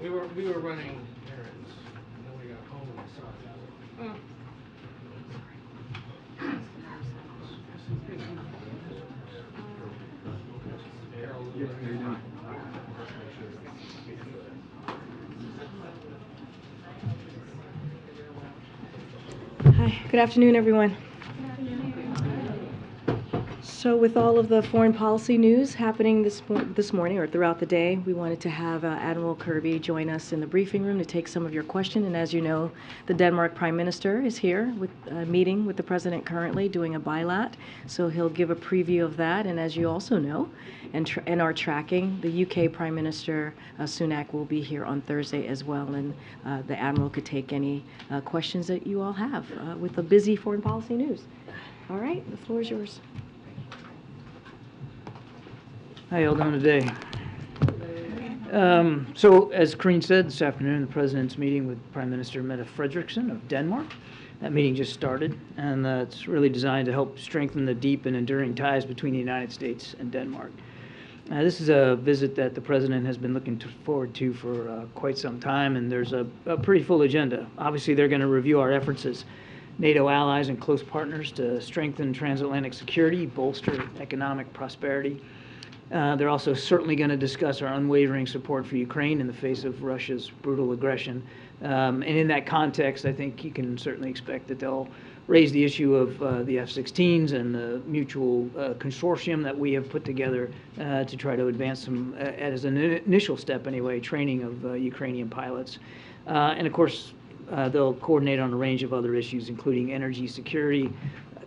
We were running errands, and then we got home and saw that. Hi, good afternoon, everyone. So with all of the foreign policy news happening this morning or throughout the day, we wanted to have Admiral Kirby join us in the briefing room to take some of your questions. And as you know, the Denmark Prime Minister is here with a meeting with the President currently doing a bilat. So he'll give a preview of that. And as you also know, and are tracking, the UK Prime Minister Sunak will be here on Thursday as well. And the Admiral could take any questions that you all have with the busy foreign policy news. All right, the floor is yours. How y'all doing today? So, as Karine said, this afternoon the President's meeting with Prime Minister Mette Frederiksen of Denmark. That meeting just started, and it's really designed to help strengthen the deep and enduring ties between the United States and Denmark. This is a visit that the President has been looking forward to for quite some time, and there's a pretty full agenda. Obviously, they're going to review our efforts as NATO allies and close partners to strengthen transatlantic security, bolster economic prosperity. They're also certainly going to discuss our unwavering support for Ukraine in the face of Russia's brutal aggression. And in that context, I think you can certainly expect that they'll raise the issue of the F-16s and the mutual consortium that we have put together to try to advance some, as an initial step anyway, training of Ukrainian pilots. And of course, they'll coordinate on a range of other issues, including energy security,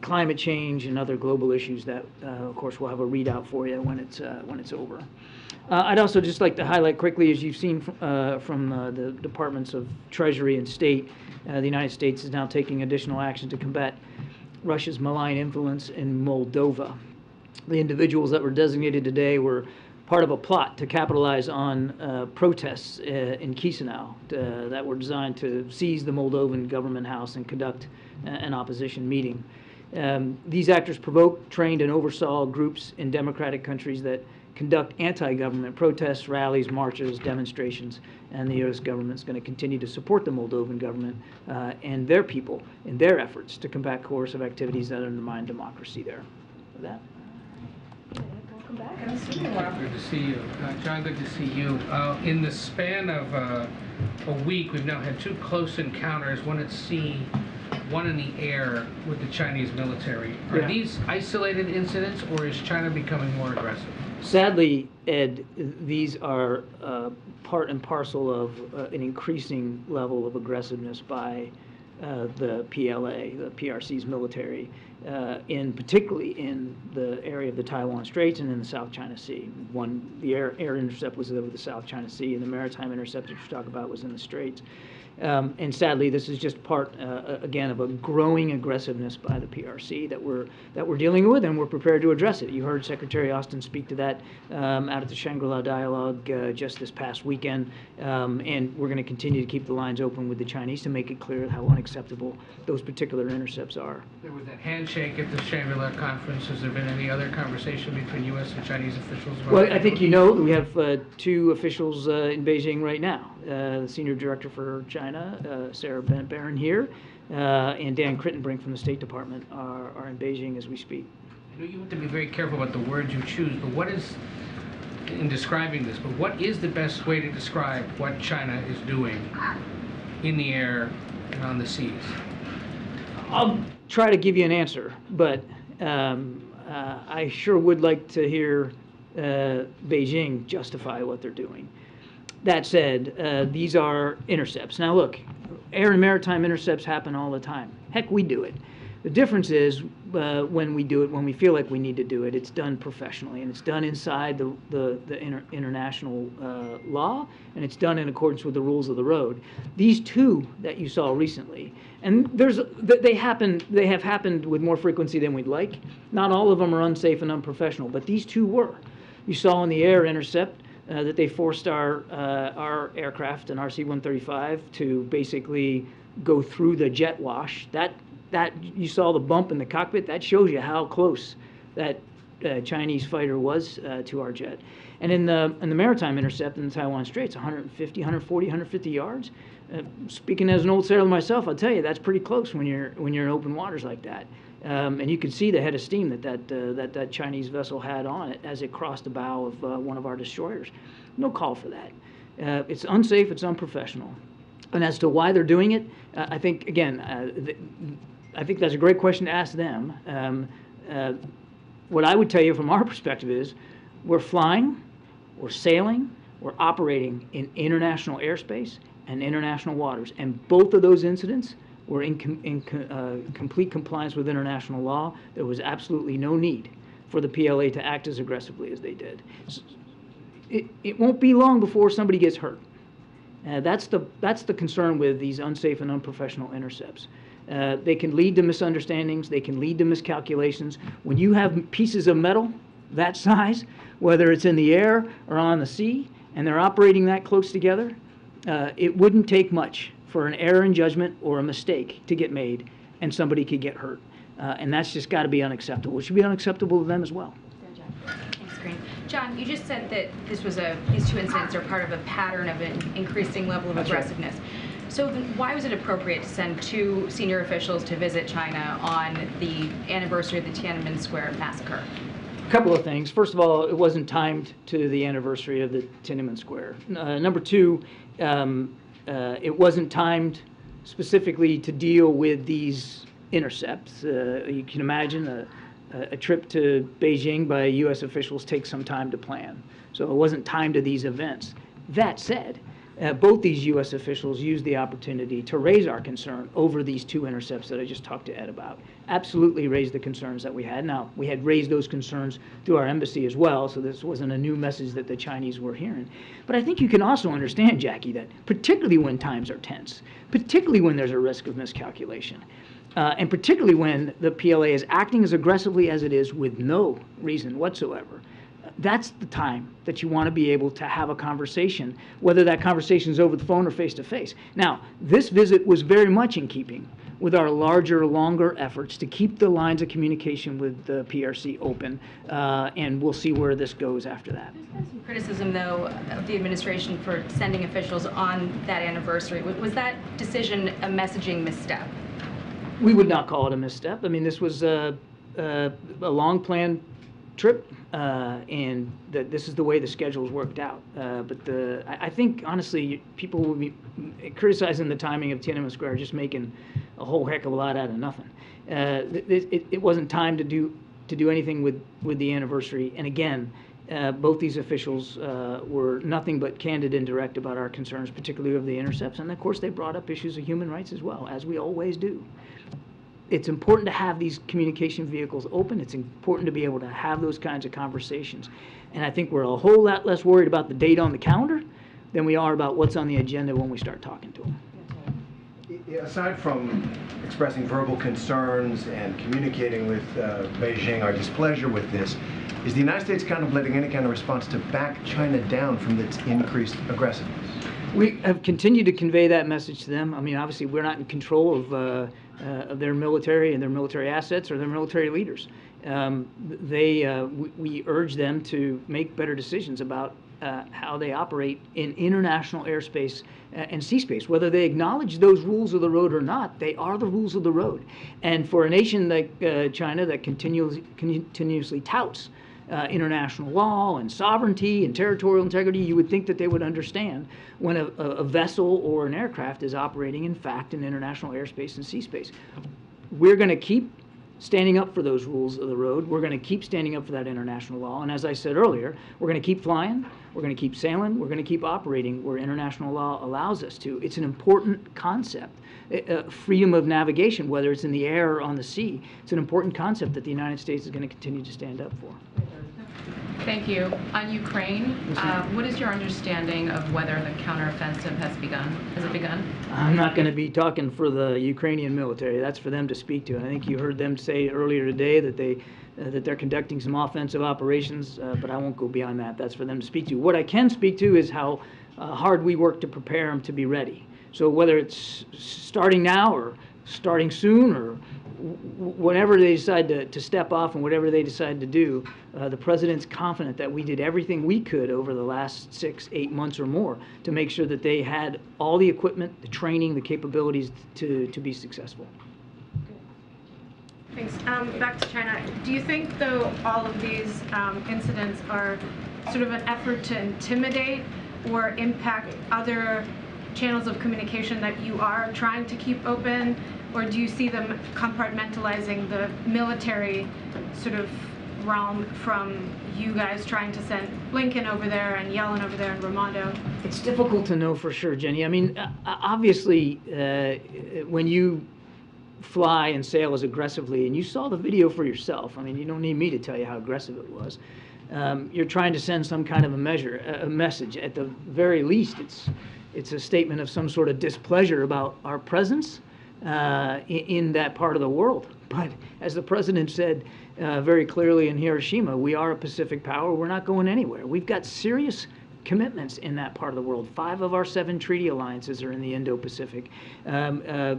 climate change, and other global issues that, of course, we'll have a readout for you when it's over. I'd also just like to highlight quickly, as you've seen from the Departments of Treasury and State, the United States is now taking additional action to combat Russia's malign influence in Moldova. The individuals that were designated today were part of a plot to capitalize on protests in Chisinau that were designed to seize the Moldovan government house and conduct an opposition meeting. These actors provoked, trained, and oversaw groups in democratic countries that conduct anti-government protests, rallies, marches, demonstrations, and the U.S. government is going to continue to support the Moldovan government and their people in their efforts to combat coercive activities that undermine democracy there. With that. Welcome back. Good to see you. John, good to see you. In the span of a week, we've now had two close encounters, one at sea, one in the air with the Chinese military. Are these isolated incidents, or is China becoming more aggressive? Sadly, Ed, these are part and parcel of an increasing level of aggressiveness by the PLA, the PRC's military, particularly in the area of the Taiwan Straits and in the South China Sea. The air intercept was over the South China Sea, and the maritime intercept that you talk about was in the Straits. And sadly, this is just part, again, of a growing aggressiveness by the PRC that we're dealing with, and we're prepared to address it. You heard Secretary Austin speak to that out at the Shangri-La Dialogue just this past weekend, and we're going to continue to keep the lines open with the Chinese to make it clear how unacceptable those particular intercepts are. There was that handshake at the Shangri-La conference. Has there been any other conversation between U.S. and Chinese officials about Well, I think you know we have two officials in Beijing right now. The Senior Director for China, Sarah Bennett Barron here, and Dan Crittenbrink from the State Department are in Beijing as we speak. I know you have to be very careful about the words you choose, but what is, in describing this, but what is the best way to describe what China is doing in the air and on the seas? I'll try to give you an answer, but I sure would like to hear Beijing justify what they're doing. That said, these are intercepts. Now look, air and maritime intercepts happen all the time. Heck, we do it. The difference is when we do it, when we feel like we need to do it, it's done professionally, and it's done inside the international law, and it's done in accordance with the rules of the road. These two that you saw recently, and they have happened with more frequency than we'd like. Not all of them are unsafe and unprofessional, but these two were. You saw in the air intercept that they forced our aircraft, an RC-135, to basically go through the jet wash. That you saw the bump in the cockpit. That shows you how close that Chinese fighter was to our jet. And in the maritime intercept in the Taiwan Straits, 150, 140, 150 yards. Speaking as an old sailor myself, I'll tell you that's pretty close when you're in open waters like that. And you could see the head of steam that Chinese vessel had on it as it crossed the bow of one of our destroyers. No call for that. It's unsafe. It's unprofessional. And as to why they're doing it, I think again, I think that's a great question to ask them. What I would tell you from our perspective is, we're flying, we're sailing, we're operating in international airspace and international waters, and both of those incidents were in complete compliance with international law. There was absolutely no need for the PLA to act as aggressively as they did. It won't be long before somebody gets hurt. That's the concern with these unsafe and unprofessional intercepts. They can lead to misunderstandings. They can lead to miscalculations. When you have pieces of metal that size, whether it's in the air or on the sea, and they're operating that close together, it wouldn't take much for an error in judgment or a mistake to get made, and somebody could get hurt. And that's just got to be unacceptable. It should be unacceptable to them as well. Thanks, Karine. John, you just said that these two incidents are part of a pattern of an increasing level of aggressiveness. Right. So then why was it appropriate to send two senior officials to visit China on the anniversary of the Tiananmen Square massacre? A couple of things. First of all, it wasn't timed to the anniversary of the Tiananmen Square. Number two, it wasn't timed specifically to deal with these intercepts. You can imagine a trip to Beijing by U.S. officials takes some time to plan. So it wasn't timed to these events. That said, both these U.S. officials used the opportunity to raise our concern over these two intercepts that I just talked to Ed about. Absolutely raised the concerns that we had. Now, we had raised those concerns through our embassy as well, so this wasn't a new message that the Chinese were hearing. But I think you can also understand, Jackie, that particularly when times are tense, particularly when there's a risk of miscalculation, and particularly when the PLA is acting as aggressively as it is with no reason whatsoever, that's the time that you want to be able to have a conversation, whether that conversation is over the phone or face-to-face. Now, this visit was very much in keeping with our larger, longer efforts to keep the lines of communication with the PRC open, and we'll see where this goes after that. There's been some criticism, though, of the administration for sending officials on that anniversary. Was that decision a messaging misstep? We would not call it a misstep. I mean, this was a long-planned trip, and this is the way the schedules worked out. But I think, honestly, people will be criticizing the timing of Tiananmen Square, just making a whole heck of a lot out of nothing. It wasn't time to do anything with the anniversary. And again, both these officials were nothing but candid and direct about our concerns, particularly of the intercepts. And of course, they brought up issues of human rights as well, as we always do. It's important to have these communication vehicles open. It's important to be able to have those kinds of conversations. And I think we're a whole lot less worried about the date on the calendar than we are about what's on the agenda when we start talking to them. Aside from expressing verbal concerns and communicating with Beijing our displeasure with this, is the United States contemplating any kind of response to back China down from its increased aggressiveness? We have continued to convey that message to them. I mean, obviously, we're not in control of their military and their military assets or their military leaders. We urge them to make better decisions about how they operate in international airspace and sea space. Whether they acknowledge those rules of the road or not, they are the rules of the road. And for a nation like China that continuously touts international law and sovereignty and territorial integrity, you would think that they would understand when a vessel or an aircraft is operating, in fact, in international airspace and sea space. We're going to keep standing up for those rules of the road. We're going to keep standing up for that international law. And as I said earlier, we're going to keep flying, we're going to keep sailing, we're going to keep operating where international law allows us to. It's an important concept. Freedom of navigation, whether it's in the air or on the sea, it's an important concept that the United States is going to continue to stand up for. Thank you. On Ukraine, what is your understanding of whether the counteroffensive has begun? Has it begun? I'm not going to be talking for the Ukrainian military. That's for them to speak to. I think you heard them say earlier today that they're conducting some offensive operations, but I won't go beyond that. That's for them to speak to. What I can speak to is how hard we work to prepare them to be ready. So whether it's starting now or starting soon or whenever they decide to step off and whatever they decide to do, the president's confident that we did everything we could over the last 6-8 months or more to make sure that they had all the equipment, the training, the capabilities to be successful. Thanks. Back to China. Do you think, though, all of these incidents are sort of an effort to intimidate or impact other channels of communication that you are trying to keep open? Or do you see them compartmentalizing the military sort of realm from you guys trying to send Blinken over there and Yellen over there and Raimondo? It's difficult to know for sure, Jenny. I mean, obviously, when you fly and sail as aggressively, and you saw the video for yourself, I mean, you don't need me to tell you how aggressive it was. You're trying to send some kind of a message. At the very least, it's a statement of some sort of displeasure about our presence in that part of the world. But as the president said very clearly in Hiroshima, we are a Pacific power. We're not going anywhere. We've got serious commitments in that part of the world. 5 of our 7 treaty alliances are in the Indo-Pacific. The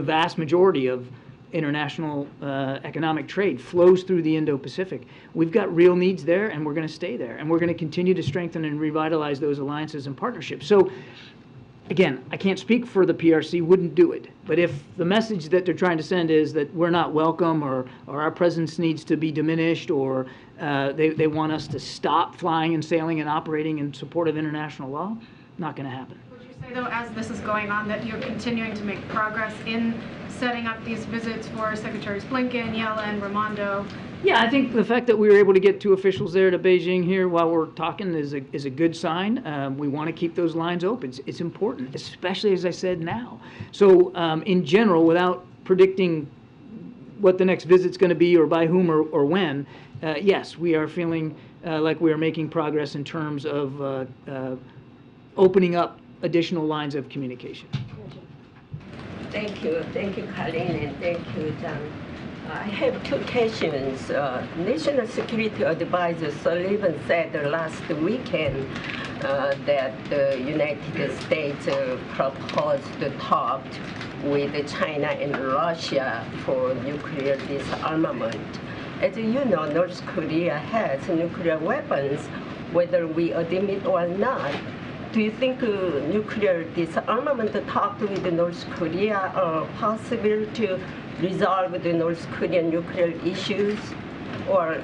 vast majority of international economic trade flows through the Indo-Pacific. We've got real needs there, and we're going to stay there. And we're going to continue to strengthen and revitalize those alliances and partnerships. So, again, I can't speak for the PRC, wouldn't do it. But if the message that they're trying to send is that we're not welcome, or our presence needs to be diminished, or they want us to stop flying and sailing and operating in support of international law, not going to happen. Would you say, though, as this is going on, that you're continuing to make progress in setting up these visits for Secretaries Blinken, Yellen, Raimondo? Yeah, I think the fact that we were able to get 2 officials there to Beijing here while we're talking is a good sign. We want to keep those lines open. It's important, especially, as I said, now. So in general, without predicting what the next visit's going to be or by whom or when, yes, we are feeling like we are making progress in terms of opening up additional lines of communication. Thank you, Karine, and thank you, John. I have 2 questions. National Security Advisor Sullivan said last weekend that the United States proposed to talk with China and Russia for nuclear disarmament. As you know, North Korea has nuclear weapons, whether we admit or not. Do you think nuclear disarmament talk with North Korea are possible to resolve the North Korean nuclear issues? Or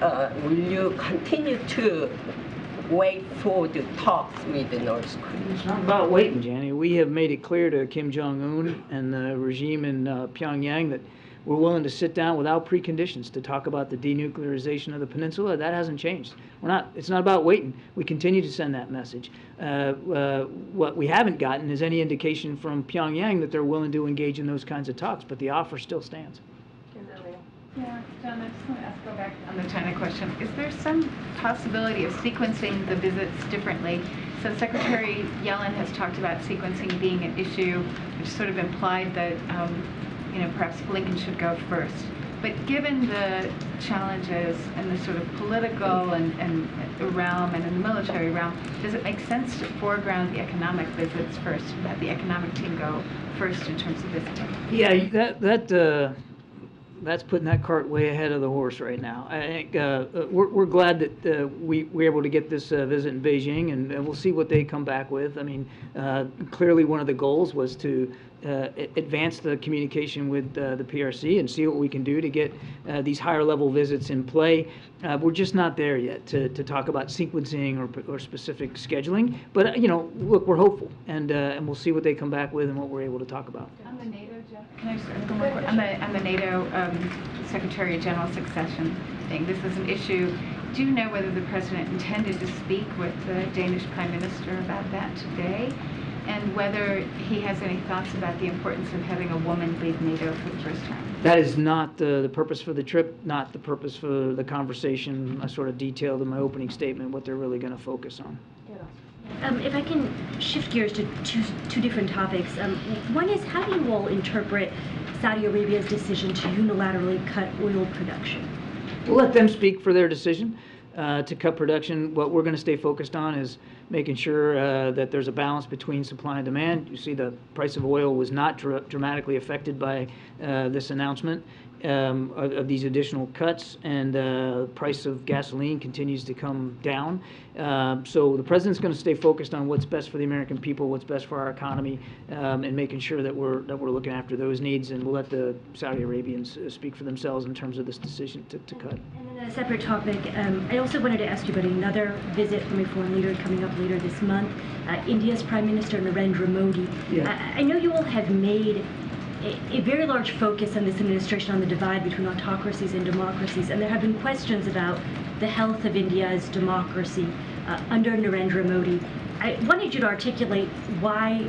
will you continue to wait for the talks with the North Korea? It's not about waiting, Jenny. We have made it clear to Kim Jong-un and the regime in Pyongyang that we're willing to sit down without preconditions to talk about the denuclearization of the peninsula. That hasn't changed. It's not about waiting. We continue to send that message. What we haven't gotten is any indication from Pyongyang that they're willing to engage in those kinds of talks, but the offer still stands. Yeah, John, I just want to go back on the China question. Is there some possibility of sequencing the visits differently? So Secretary Yellen has talked about sequencing being an issue, which sort of implied that perhaps Blinken should go first. But given the challenges in the sort of political and realm and in the military realm, does it make sense to foreground the economic visits first, and have the economic team go first in terms of visiting? Yeah, that's putting that cart way ahead of the horse right now. I think we're glad that we were able to get this visit in Beijing, and we'll see what they come back with. I mean, clearly one of the goals was to advance the communication with the PRC and see what we can do to get these higher level visits in play. We're just not there yet to talk about sequencing or specific scheduling. But look, we're hopeful, and we'll see what they come back with and what we're able to talk about. On the NATO, can I just one more question? On the NATO Secretary General succession thing, this is an issue. Do you know whether the president intended to speak with the Danish Prime Minister about that today? And whether he has any thoughts about the importance of having a woman lead NATO for the first time? That is not the purpose for the trip, not the purpose for the conversation. I sort of detailed in my opening statement what they're really going to focus on. If I can shift gears to two different topics. One is, how do you all interpret Saudi Arabia's decision to unilaterally cut oil production? We'll let them speak for their decision to cut production. What we're going to stay focused on is making sure that there's a balance between supply and demand. You see the price of oil was not dramatically affected by this announcement of these additional cuts, and the price of gasoline continues to come down. So the president's going to stay focused on what's best for the American people, what's best for our economy, and making sure that we're looking after those needs. And we'll let the Saudi Arabians speak for themselves in terms of this decision to cut. And then a separate topic, I also wanted to ask you about another visit from a foreign leader coming up later this month, India's Prime Minister Narendra Modi. Yeah. I know you all have made a very large focus in this administration on the divide between autocracies and democracies, and there have been questions about the health of India's democracy under Narendra Modi. I wanted you to articulate why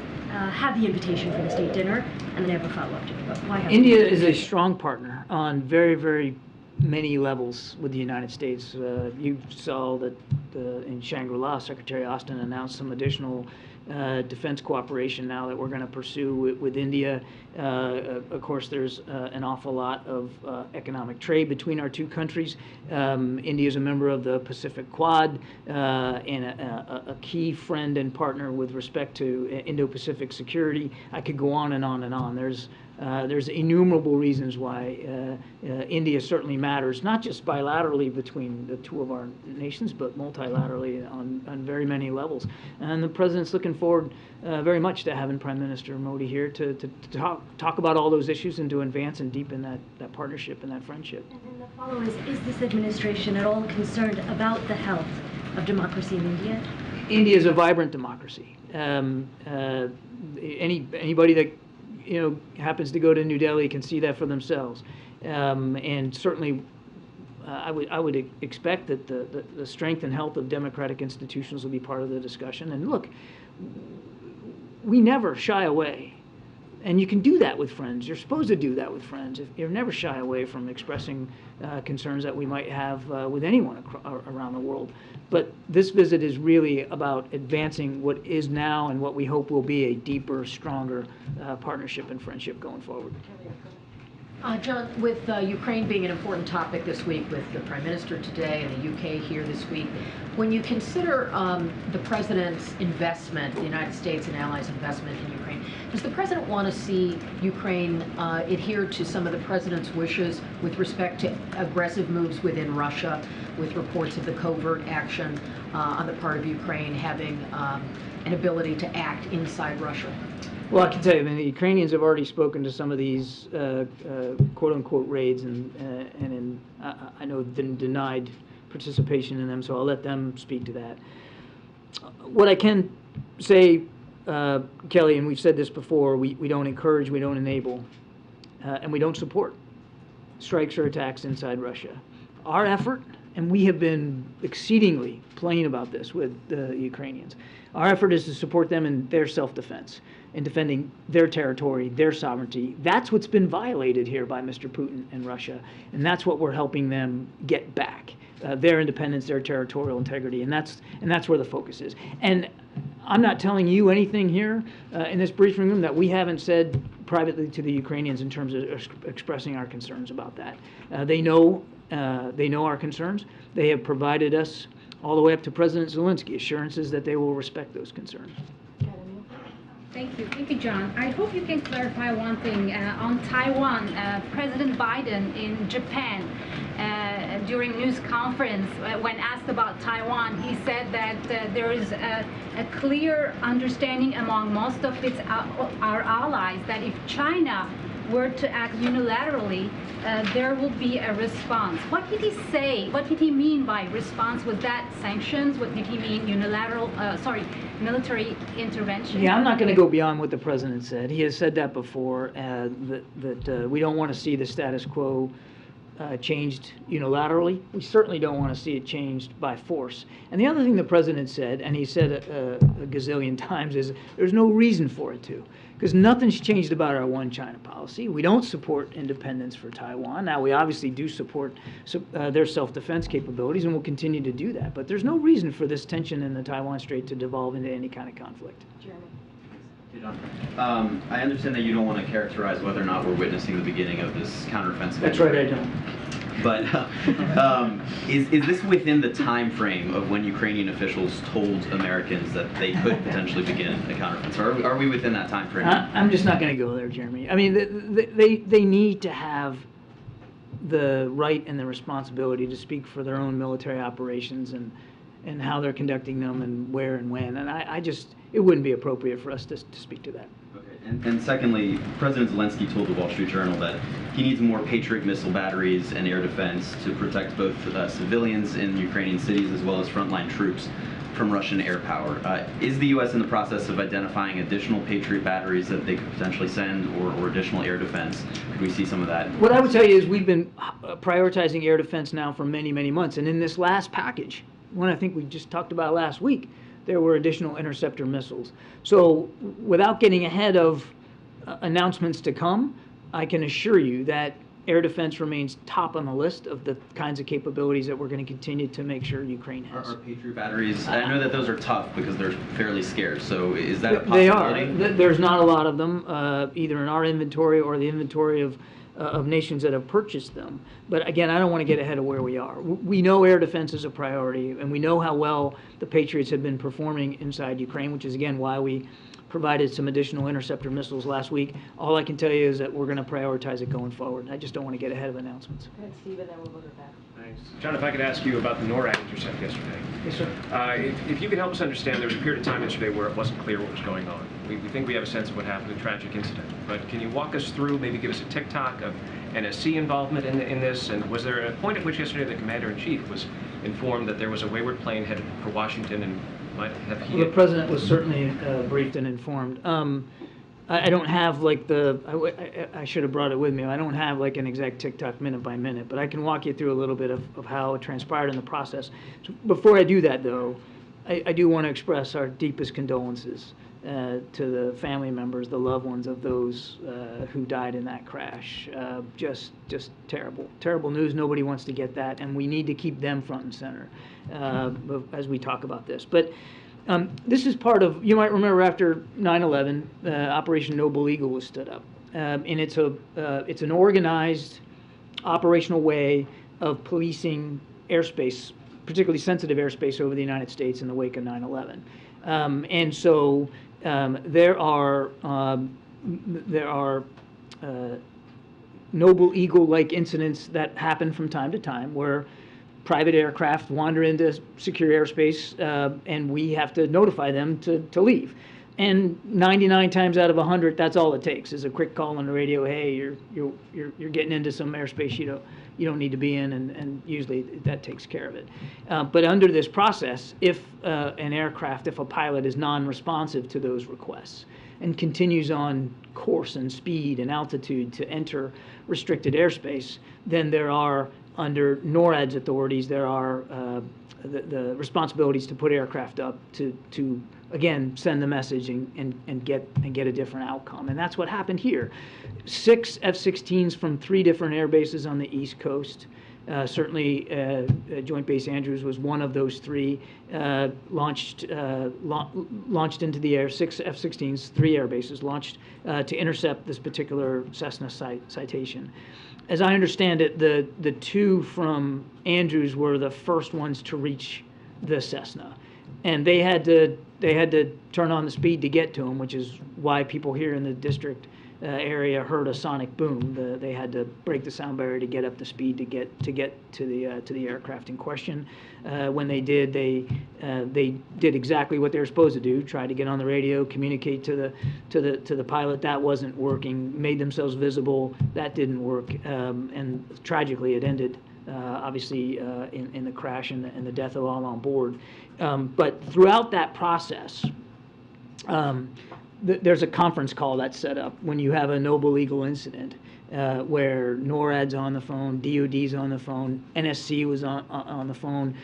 have the invitation for the state dinner, and then I have a follow-up to it. But why have India is a strong partner on very, very many levels with the United States. You saw that in Shangri-La, Secretary Austin announced some additional defense cooperation now that we're going to pursue with India. Of course, there's an awful lot of economic trade between our two countries. India is a member of the Pacific Quad and a key friend and partner with respect to Indo-Pacific security. I could go on and on and on. There's innumerable reasons why India certainly matters, not just bilaterally between the two of our nations, but multilaterally on very many levels. And the president's looking forward very much to having Prime Minister Modi here to talk about all those issues and to advance and deepen that partnership and that friendship. And then the follow is this administration at all concerned about the health of democracy in India? India is a vibrant democracy. Anybody that happens to go to New Delhi can see that for themselves, and certainly I would expect that the strength and health of democratic institutions will be part of the discussion. And look, we never shy away, and you can do that with friends. You're supposed to do that with friends. You're never shy away from expressing concerns that we might have with anyone around the world. But this visit is really about advancing what is now and what we hope will be a deeper, stronger partnership and friendship going forward. John, with Ukraine being an important topic this week, with the Prime Minister today and the UK here this week, when you consider the President's investment, the United States and allies' investment in Ukraine, does the President want to see Ukraine adhere to some of the President's wishes with respect to aggressive moves within Russia, with reports of the covert action on the part of Ukraine having an ability to act inside Russia? Well, I can tell you, the Ukrainians have already spoken to some of these quote-unquote raids, and I know been denied participation in them, so I'll let them speak to that. What I can say, Kelly, and we've said this before, we don't encourage, we don't enable, and we don't support strikes or attacks inside Russia. Our effort, and we have been exceedingly plain about this with the Ukrainians, our effort is to support them in their self-defense, in defending their territory, their sovereignty. That's what's been violated here by Mr. Putin and Russia, and that's what we're helping them get back, their independence, their territorial integrity, and that's where the focus is. And I'm not telling you anything here in this briefing room that we haven't said privately to the Ukrainians in terms of expressing our concerns about that. They know our concerns. They have provided us, all the way up to President Zelensky, assurances that they will respect those concerns. Thank you, John. I hope you can clarify one thing on Taiwan. President Biden in Japan, during news conference, when asked about Taiwan, he said that there is a clear understanding among most of our allies that if China were to act unilaterally, there will be a response. What did he say? What did he mean by response? Was that sanctions? What did he mean unilateral, military intervention? Yeah, I'm not going to go beyond what the president said. He has said that before, that we don't want to see the status quo changed unilaterally. We certainly don't want to see it changed by force. And the other thing the president said, and he said a gazillion times, is there's no reason for it to. Because nothing's changed about our one China policy. We don't support independence for Taiwan. Now, we obviously do support their self-defense capabilities, and we'll continue to do that. But there's no reason for this tension in the Taiwan Strait to devolve into any kind of conflict. Jeremy. John, I understand that you don't want to characterize whether or not we're witnessing the beginning of this counteroffensive. That's right, I don't. But is this within the time frame of when Ukrainian officials told Americans that they could potentially begin a counteroffensive? Are we within that time frame? I'm just not going to go there, Jeremy. I mean, they need to have the right and the responsibility to speak for their own military operations and how they're conducting them and where and when. And it wouldn't be appropriate for us to speak to that. Okay. And secondly, President Zelensky told the Wall Street Journal that he needs more Patriot missile batteries and air defense to protect both civilians in Ukrainian cities as well as frontline troops from Russian air power. Is the U.S. in the process of identifying additional Patriot batteries that they could potentially send or additional air defense? Could we see some of that? What I would tell you is we've been prioritizing air defense now for many, many months. And in this last package, one I think we just talked about last week, there were additional interceptor missiles. So without getting ahead of announcements to come, I can assure you that air defense remains top on the list of the kinds of capabilities that we're going to continue to make sure Ukraine has. Are Patriot batteries, I know that those are tough because they're fairly scarce, so is that a possibility? They are. There's not a lot of them, either in our inventory or the inventory of nations that have purchased them. But again, I don't want to get ahead of where we are. We know air defense is a priority, and we know how well the Patriots have been performing inside Ukraine, which is, again, why we provided some additional interceptor missiles last week. All I can tell you is that we're going to prioritize it going forward. I just don't want to get ahead of announcements. Go ahead, Steve, and then we'll look at that. Thanks. John, if I could ask you about the NORAD intercept yesterday. Yes, sir. If you could help us understand, there was a period of time yesterday where it wasn't clear what was going on. We think we have a sense of what happened, a tragic incident. But can you walk us through, maybe give us a tick-tock of NSC involvement in this? And was there a point at which yesterday the Commander-in-Chief was informed that there was a wayward plane headed for Washington and might have he... Well, the President was certainly briefed and informed. I don't have like I should have brought it with me. I don't have like an exact tick-tock minute by minute, but I can walk you through a little bit of how it transpired in the process. So before I do that, though, I do want to express our deepest condolences to the family members, the loved ones of those who died in that crash. Just terrible news. Nobody wants to get that, and we need to keep them front and center as we talk about this. But this is part of, you might remember after 9/11, Operation Noble Eagle was stood up, and it's an organized operational way of policing airspace, particularly sensitive airspace over the United States in the wake of 9/11. And so there are Noble Eagle-like incidents that happen from time to time where private aircraft wander into secure airspace, and we have to notify them to leave. And 99 times out of 100, that's all it takes is a quick call on the radio. Hey, you're getting into some airspace you don't need to be in, and usually that takes care of it. But under this process, if if a pilot is non-responsive to those requests and continues on course and speed and altitude to enter restricted airspace, then there are, under NORAD's authorities, there are the responsibilities to put aircraft up to again send the message and get a different outcome. And that's what happened here. 6 F-16s from 3 different air bases on the East Coast. Certainly, Joint Base Andrews was one of those 3. Launched into the air. 6 F-16s, 3 air bases launched to intercept this particular Cessna citation. As I understand it, the 2 from Andrews were the first ones to reach the Cessna, and they had to turn on the speed to get to them, which is why people here in the district area heard a sonic boom. They had to break the sound barrier to get up the speed to get to the aircraft in question. When they did, they did exactly what they were supposed to do: try to get on the radio, communicate to the pilot. That wasn't working. Made themselves visible. That didn't work, and tragically, it ended obviously in the crash and the death of all on board. But throughout that process, there's a conference call that's set up when you have a Noble Eagle incident where NORAD's on the phone, DOD's on the phone, NSC was on the phone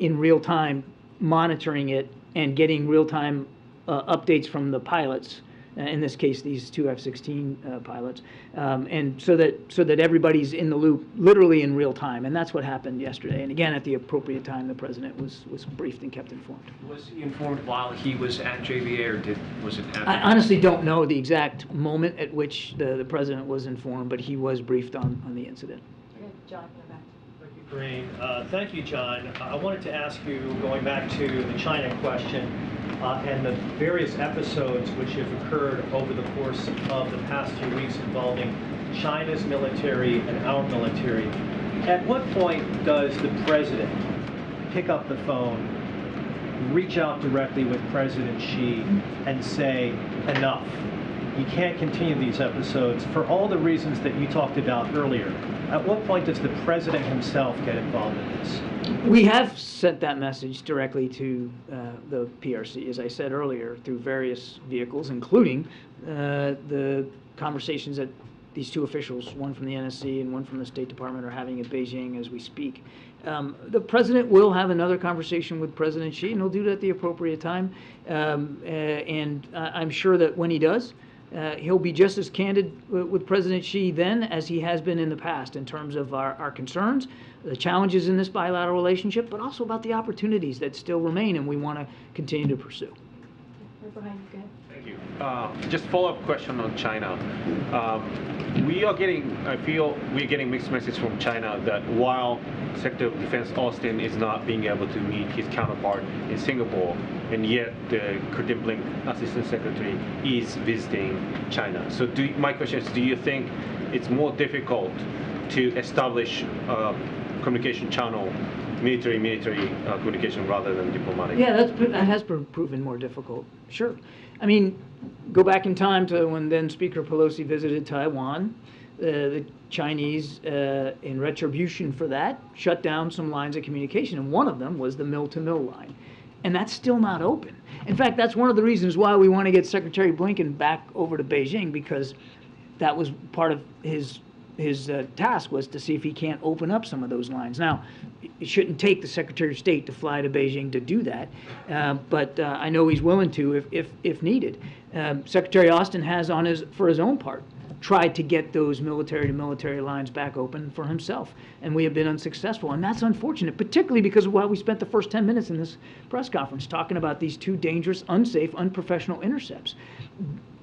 in real time, monitoring it and getting real time updates from the pilots. In this case, these 2 F-16 pilots, and so that everybody's in the loop, literally in real time, and that's what happened yesterday. And again, at the appropriate time, the president was briefed and kept informed. Was he informed while he was at JBA, or was it after? I honestly don't know the exact moment at which the president was informed, but he was briefed on the incident. John, in the back. Thank you, Karine. Thank you, John. I wanted to ask you, going back to the China question and the various episodes which have occurred over the course of the past few weeks involving China's military and our military. At what point does the president pick up the phone, reach out directly with President Xi, and say, enough? You can't continue these episodes for all the reasons that you talked about earlier. At what point does the president himself get involved in this? We have sent that message directly to the PRC, as I said earlier, through various vehicles, including the conversations that these two officials, one from the NSC and one from the State Department, are having in Beijing as we speak. The president will have another conversation with President Xi, and he'll do it at the appropriate time. And I'm sure that when he does, he'll be just as candid with President Xi then as he has been in the past in terms of our concerns, the challenges in this bilateral relationship, but also about the opportunities that still remain and we want to continue to pursue. Right behind you, go ahead. Thank you. Just follow-up question on China. I feel we're getting mixed messages from China that while Secretary of Defense Austin is not being able to meet his counterpart in Singapore, and yet the credentialing Assistant Secretary is visiting China. So my question is, do you think it's more difficult to establish a communication channel, military communication rather than diplomatic? Yeah, that has proven more difficult, sure. I mean, go back in time to when then Speaker Pelosi visited Taiwan. The Chinese, in retribution for that, shut down some lines of communication, and one of them was the mill-to-mill line. And that's still not open. In fact, that's one of the reasons why we want to get Secretary Blinken back over to Beijing, because that was part of his task, was to see if he can't open up some of those lines. Now, it shouldn't take the Secretary of State to fly to Beijing to do that, but I know he's willing to if needed. Secretary Austin has, for his own part, tried to get those military-to-military lines back open for himself, and we have been unsuccessful, and that's unfortunate, particularly because of why we spent the first 10 minutes in this press conference talking about these two dangerous, unsafe, unprofessional intercepts.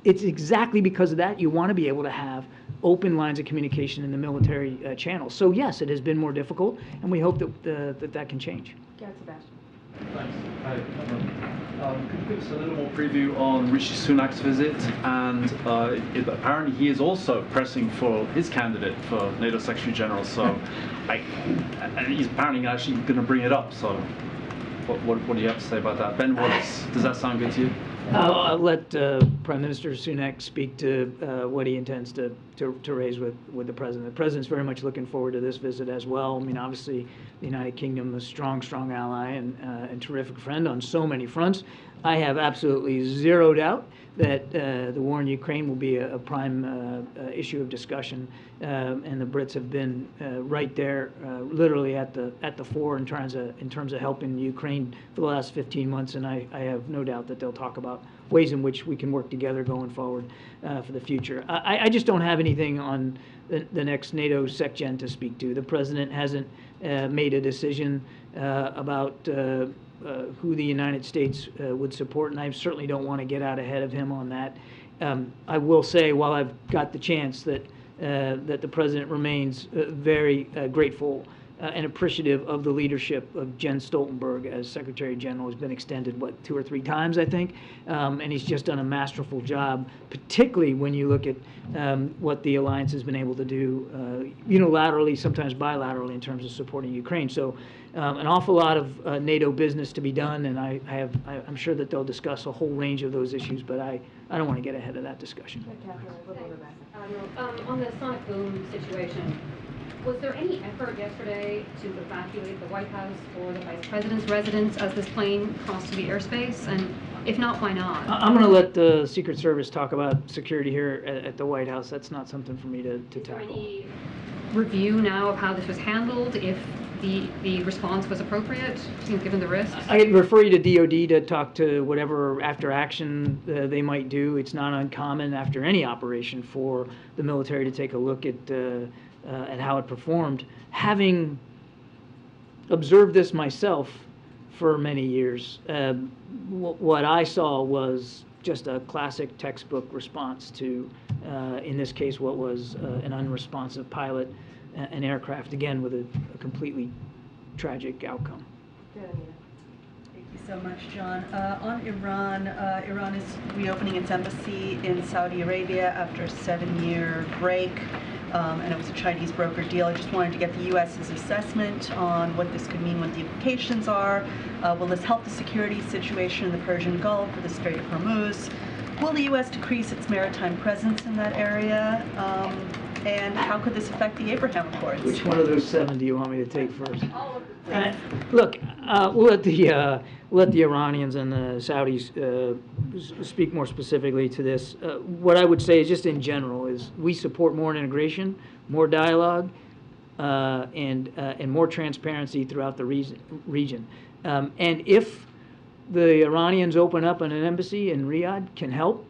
It's exactly because of that you want to be able to have open lines of communication in the military channel. So yes, it has been more difficult, and we hope that that can change. Yeah, Sebastian. Thanks. Hi. Could you give us a little more preview on Rishi Sunak's visit? And apparently he is also pressing for his candidate for NATO Secretary General. So and he's apparently actually going to bring it up. So what do you have to say about that? Ben Wallace, does that sound good to you? I'll let Prime Minister Sunak speak to what he intends to raise with the President. The President's very much looking forward to this visit as well. I mean, obviously, the United Kingdom, a strong ally and terrific friend on so many fronts. I have absolutely zero doubt that the war in Ukraine will be a prime issue of discussion, and the Brits have been right there, literally at the fore in terms of helping Ukraine for the last 15 months, and I have no doubt that they'll talk about ways in which we can work together going forward for the future. I just don't have anything on the next NATO SecGen to speak to. The President hasn't made a decision about who the United States would support, and I certainly don't want to get out ahead of him on that. I will say, while I've got the chance, that the President remains very grateful and appreciative of the leadership of Jens Stoltenberg as Secretary General. Has been extended, 2 or 3 times, I think, and he's just done a masterful job, particularly when you look at what the alliance has been able to do unilaterally, sometimes bilaterally, in terms of supporting Ukraine. So an awful lot of NATO business to be done, and I'm sure that they'll discuss a whole range of those issues, but I don't want to get ahead of that discussion. On the sonic boom situation, was there any effort yesterday to evacuate the White House or the Vice President's residence as this plane crossed the airspace? And if not, why not? I'm going to let the Secret Service talk about security here at the White House. That's not something for me to tackle. Is there any review now of how this was handled, if the response was appropriate, given the risks? I refer you to DOD to talk to whatever after action they might do. It's not uncommon after any operation for the military to take a look at how it performed. Having observed this myself for many years, what I saw was just a classic textbook response to, in this case, what was an unresponsive pilot an aircraft, again, with a completely tragic outcome. Good. Thank you so much, John. On Iran, Iran is reopening its embassy in Saudi Arabia after a 7-year break, and it was a Chinese brokered deal. I just wanted to get the U.S.'s assessment on what this could mean, what the implications are. Will this help the security situation in the Persian Gulf or the Strait of Hormuz? Will the U.S. decrease its maritime presence in that area? And how could this affect the Abraham Accords? Which one of those 7 do you want me to take first? Look, we'll let the Iranians and the Saudis speak more specifically to this. What I would say is just in general is we support more integration, more dialogue, and more transparency throughout the region. And if the Iranians open up an embassy in Riyadh can help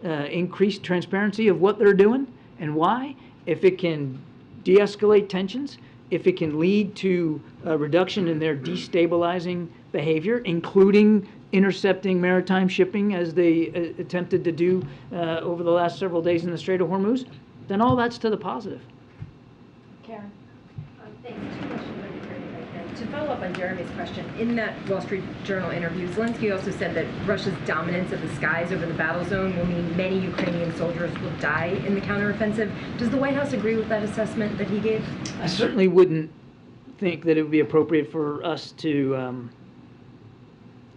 increase transparency of what they're doing and why, if it can de-escalate tensions, if it can lead to a reduction in their destabilizing behavior, including intercepting maritime shipping as they attempted to do over the last several days in the Strait of Hormuz, then all that's to the positive. Karen. Thanks. Two questions. To follow up on Jeremy's question, in that Wall Street Journal interview, Zelensky also said that Russia's dominance of the skies over the battle zone will mean many Ukrainian soldiers will die in the counteroffensive. Does the White House agree with that assessment that he gave? I certainly wouldn't think that it would be appropriate for us to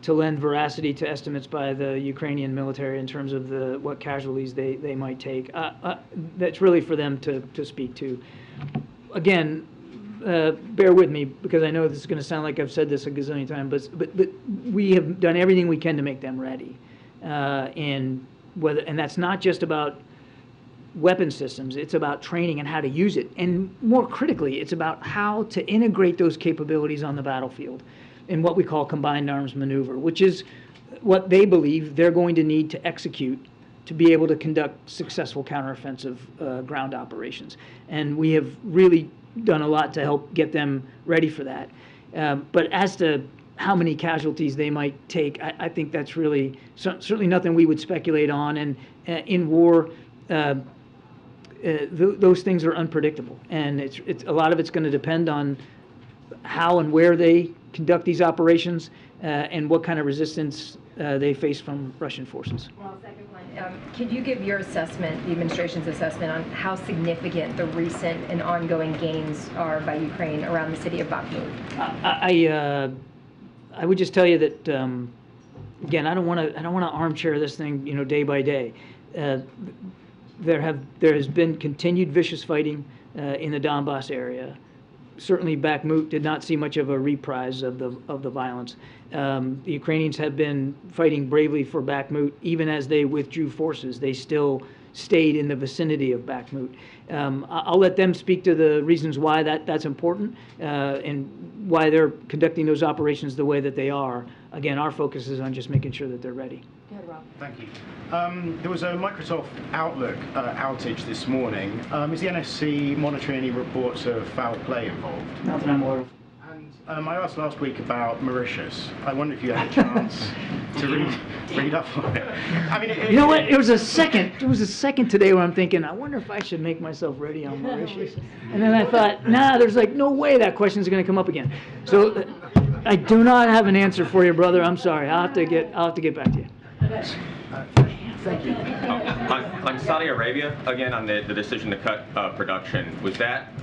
lend veracity to estimates by the Ukrainian military in terms of what casualties they might take. That's really for them to speak to. Again, bear with me because I know this is going to sound like I've said this a gazillion times, but we have done everything we can to make them ready, and that's not just about weapon systems. It's about training and how to use it, and more critically, it's about how to integrate those capabilities on the battlefield in what we call combined arms maneuver, which is what they believe they're going to need to execute to be able to conduct successful counteroffensive ground operations. And we have really done a lot to help get them ready for that. But as to how many casualties they might take, I think that's really certainly nothing we would speculate on. And in war, those things are unpredictable. And it's a lot of it's going to depend on how and where they conduct these operations and what kind of resistance they face from Russian forces. Well, second one, could you give your assessment, the administration's assessment, on how significant the recent and ongoing gains are by Ukraine around the city of Bakhmut? I would just tell you that again, I don't want to armchair this thing, day by day. There has been continued vicious fighting in the Donbass area. Certainly, Bakhmut did not see much of a reprise of the violence. The Ukrainians have been fighting bravely for Bakhmut, even as they withdrew forces. They still stayed in the vicinity of Bakhmut. I'll let them speak to the reasons why that's important and why they're conducting those operations the way that they are. Again, our focus is on just making sure that they're ready. Go ahead, Rob. Thank you. There was a Microsoft Outlook outage this morning. Is the NSC monitoring any reports of foul play involved? Not that I'm aware of. And I asked last week about Mauritius. I wonder if you had a chance to read up on it. I mean, you know what? It was a second today where I'm thinking, I wonder if I should make myself ready on Mauritius. And then I thought, nah, there's like no way that question's going to come up again. So I do not have an answer for you, brother. I'm sorry. I'll have to get back to you. Thank you. On Saudi Arabia, again, on the decision to cut production, was that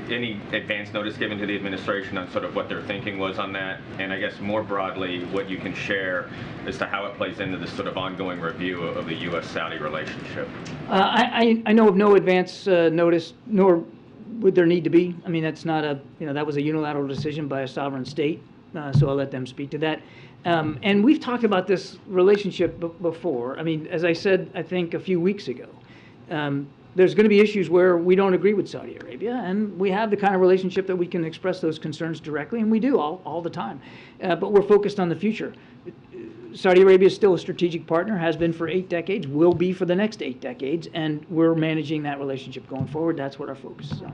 any advance notice given to the administration on sort of what their thinking was on that? And I guess more broadly, what you can share as to how it plays into this sort of ongoing review of the U.S. Saudi relationship? I know of no advance notice, nor would there need to be. I mean, that's not that was a unilateral decision by a sovereign state, so I'll let them speak to that. And we've talked about this relationship before. I mean, as I said, I think a few weeks ago, there's going to be issues where we don't agree with Saudi Arabia, and we have the kind of relationship that we can express those concerns directly, and we do all the time. But we're focused on the future. Saudi Arabia is still a strategic partner, has been for 8 decades, will be for the next 8 decades, and we're managing that relationship going forward. That's what our focus is on.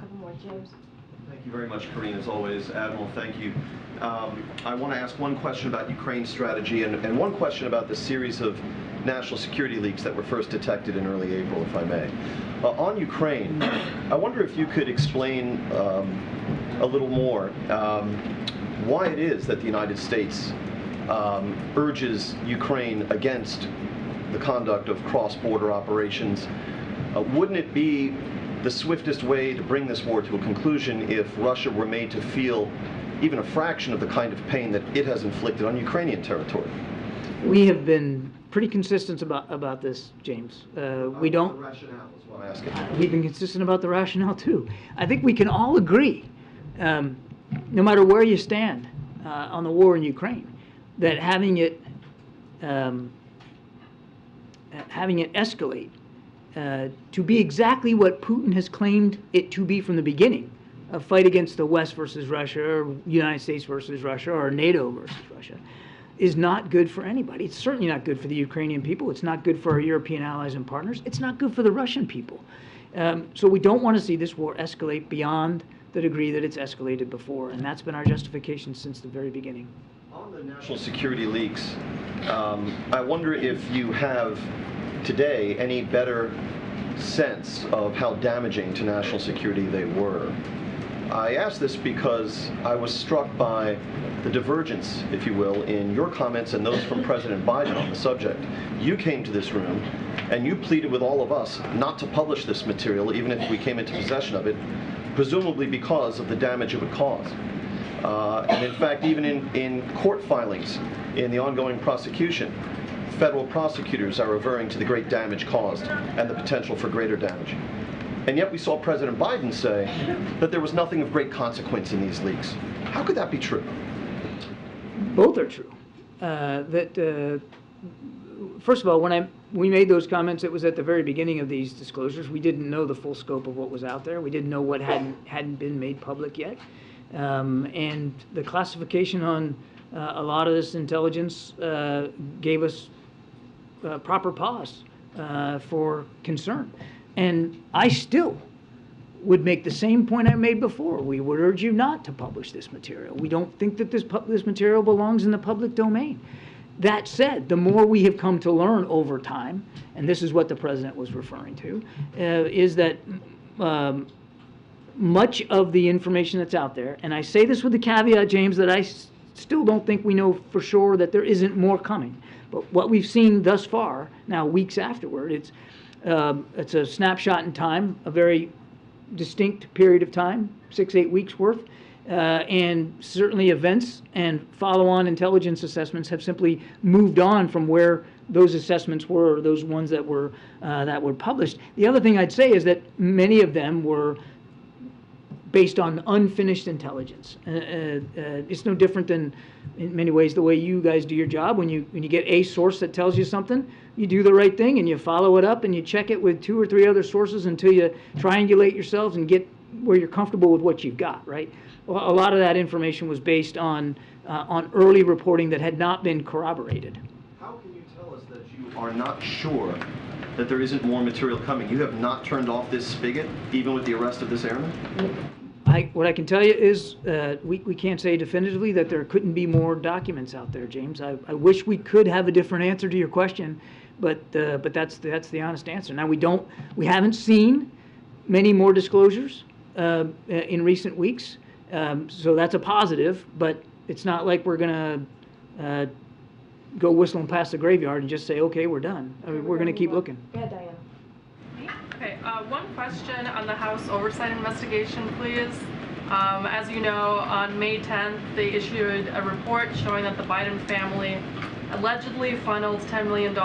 Thank you very much, Karine, as always. Admiral, thank you. I want to ask one question about Ukraine's strategy and one question about the series of national security leaks that were first detected in early April, if I may. On Ukraine, I wonder if you could explain a little more why it is that the United States urges Ukraine against the conduct of cross-border operations. Wouldn't it be the swiftest way to bring this war to a conclusion if Russia were made to feel even a fraction of the kind of pain that it has inflicted on Ukrainian territory? We have been pretty consistent about this, James. We don't. The rationale is what I'm asking. We've been consistent about the rationale too. I think we can all agree, no matter where you stand on the war in Ukraine, that having it escalate to be exactly what Putin has claimed it to be from the beginning, a fight against the West versus Russia, or United States versus Russia, or NATO versus Russia, is not good for anybody. It's certainly not good for the Ukrainian people. It's not good for our European allies and partners. It's not good for the Russian people. So we don't want to see this war escalate beyond the degree that it's escalated before, and that's been our justification since the very beginning. On the national security leaks, I wonder if you have today any better sense of how damaging to national security they were. I ask this because I was struck by the divergence, if you will, in your comments and those from President Biden on the subject. You came to this room and you pleaded with all of us not to publish this material, even if we came into possession of it, presumably because of the damage it would cause. And in fact, even in court filings, in the ongoing prosecution, federal prosecutors are referring to the great damage caused and the potential for greater damage. And yet we saw President Biden say that there was nothing of great consequence in these leaks. How could that be true? Both are true. First of all, when we made those comments, it was at the very beginning of these disclosures. We didn't know the full scope of what was out there. We didn't know what hadn't been made public yet. And the classification on a lot of this intelligence gave us proper pause for concern. And I still would make the same point I made before. We would urge you not to publish this material. We don't think that this material belongs in the public domain. That said, the more we have come to learn over time, and this is what the president was referring to, is that much of the information that's out there, and I say this with the caveat, James, that I still don't think we know for sure that there isn't more coming. But what we've seen thus far, now weeks afterward, it's a snapshot in time, a very distinct period of time, 6-8 weeks worth, and certainly events and follow-on intelligence assessments have simply moved on from where those assessments were, those ones that were published. The other thing I'd say is that many of them were based on unfinished intelligence. It's no different than, in many ways, the way you guys do your job. When you get a source that tells you something, you do the right thing and you follow it up and you check it with 2 or 3 other sources until you triangulate yourselves and get where you're comfortable with what you've got, right? Well, a lot of that information was based on early reporting that had not been corroborated. How can you tell us that you are not sure that there isn't more material coming? You have not turned off this spigot, even with the arrest of this airman? What I can tell you is we can't say definitively that there couldn't be more documents out there, James. I wish we could have a different answer to your question, but that's the honest answer. Now we haven't seen many more disclosures in recent weeks, so that's a positive. But it's not like we're gonna go whistling past the graveyard and just say, okay, we're done. I mean, we're gonna keep looking. Yeah, Diana. Okay, one question on the House oversight investigation, please. As you know, on May 10th, they issued a report showing that the Biden family allegedly funneled $10 million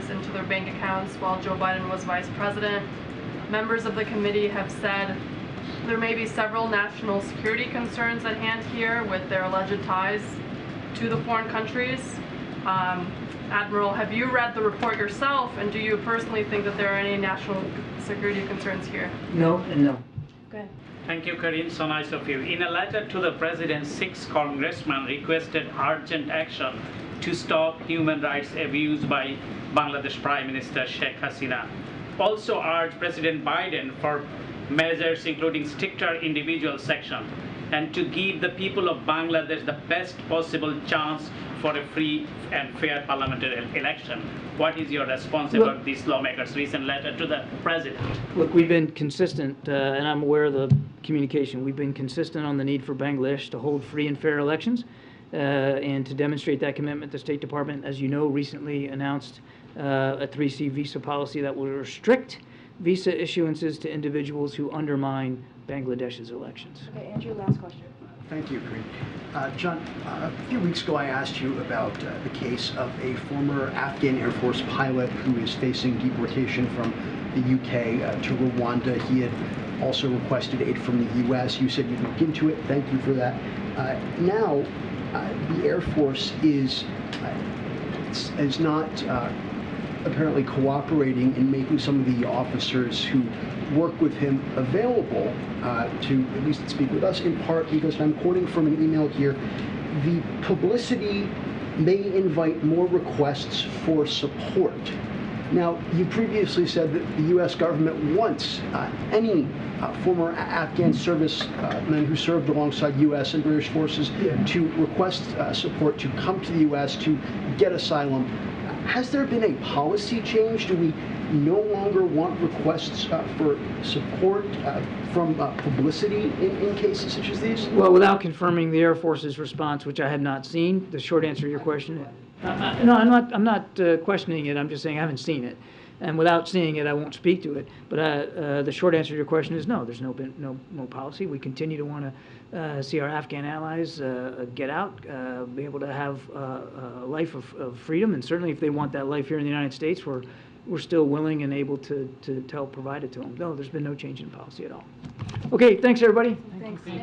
into their bank accounts while Joe Biden was vice president. Members of the committee have said there may be several national security concerns at hand here with their alleged ties to the foreign countries. Admiral, have you read the report yourself, and do you personally think that there are any national security concerns here? No and no. Go ahead. Thank you, Karine. So nice of you. In a letter to the President, 6 congressmen requested urgent action to stop human rights abuse by Bangladesh Prime Minister Sheikh Hasina. Also urged President Biden for measures including stricter individual section, and to give the people of Bangladesh the best possible chance for a free and fair parliamentary election. What is your response about these lawmakers' recent letter to the president? Look, we've been consistent, and I'm aware of the communication. We've been consistent on the need for Bangladesh to hold free and fair elections, and to demonstrate that commitment, the State Department, as you know, recently announced a 3C visa policy that will restrict visa issuances to individuals who undermine Bangladesh's elections. Okay, Andrew, last question. Thank you, Karine. John, a few weeks ago I asked you about the case of a former Afghan Air Force pilot who is facing deportation from the UK to Rwanda. He had also requested aid from the U.S. You said you'd look into it. Thank you for that. Now, the Air Force is not apparently cooperating in making some of the officers who work with him available to at least speak with us, in part because, and I'm quoting from an email here, the publicity may invite more requests for support. Now, you previously said that the U.S. government wants any former Afghan servicemen who served alongside U.S. and British forces to request support to come to the U.S. to get asylum. Has there been a policy change? Do we no longer want requests for support from publicity in cases such as these? Well, without confirming the Air Force's response, which I had not seen, the short answer to your question, no, I'm not questioning it. I'm just saying I haven't seen it, and without seeing it, I won't speak to it. But the short answer to your question is no. There's no policy. We continue to want to see our Afghan allies get out, be able to have a life of freedom, and certainly if they want that life here in the United States, we're still willing and able to help provide it to them. No, there's been no change in policy at all. Okay, thanks everybody. Thanks. No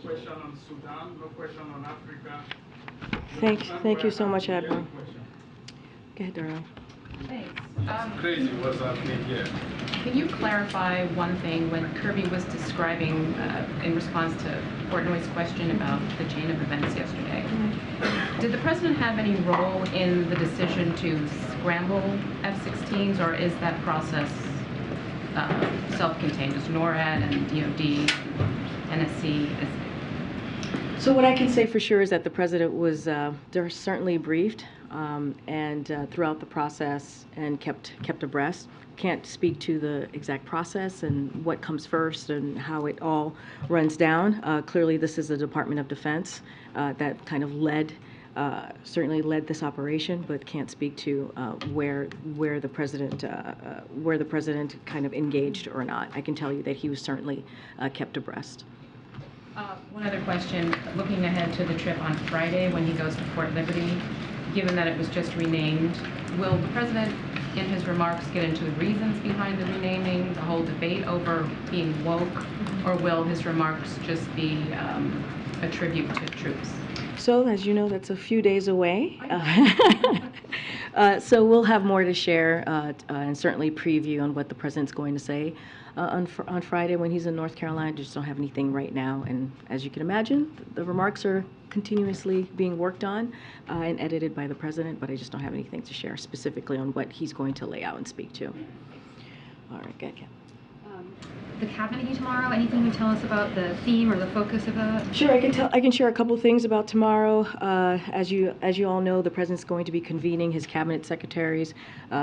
question on Sudan, no question on Africa. Thank you so much, Admiral. Go ahead, Darrell. Thanks. Crazy what's happening here. Can you clarify one thing when Kirby was describing, in response to Portnoy's question about the chain of events yesterday? Did the president have any role in the decision to scramble F-16s, or is that process self-contained? Is NORAD and DOD, NSC? So what I can say for sure is that the president was certainly briefed and throughout the process and kept abreast. Can't speak to the exact process and what comes first and how it all runs down. Clearly, this is the Department of Defense that kind of certainly led this operation, but can't speak to where the president kind of engaged or not. I can tell you that he was certainly kept abreast. One other question, looking ahead to the trip on Friday when he goes to Port Liberty, given that it was just renamed, will the president in his remarks get into the reasons behind the renaming, the whole debate over being woke, or will his remarks just be a tribute to troops? So, as you know, that's a few days away. So we'll have more to share and certainly preview on what the president's going to say on Friday when he's in North Carolina. I just don't have anything right now. And as you can imagine, the remarks are continuously being worked on and edited by the president, but I just don't have anything to share specifically on what he's going to lay out and speak to. All right, go ahead, Kim. The cabinet meeting tomorrow, anything you can tell us about the theme or the focus of that? Sure, I can share a couple of things about tomorrow. As you all know, the president's going to be convening his cabinet secretaries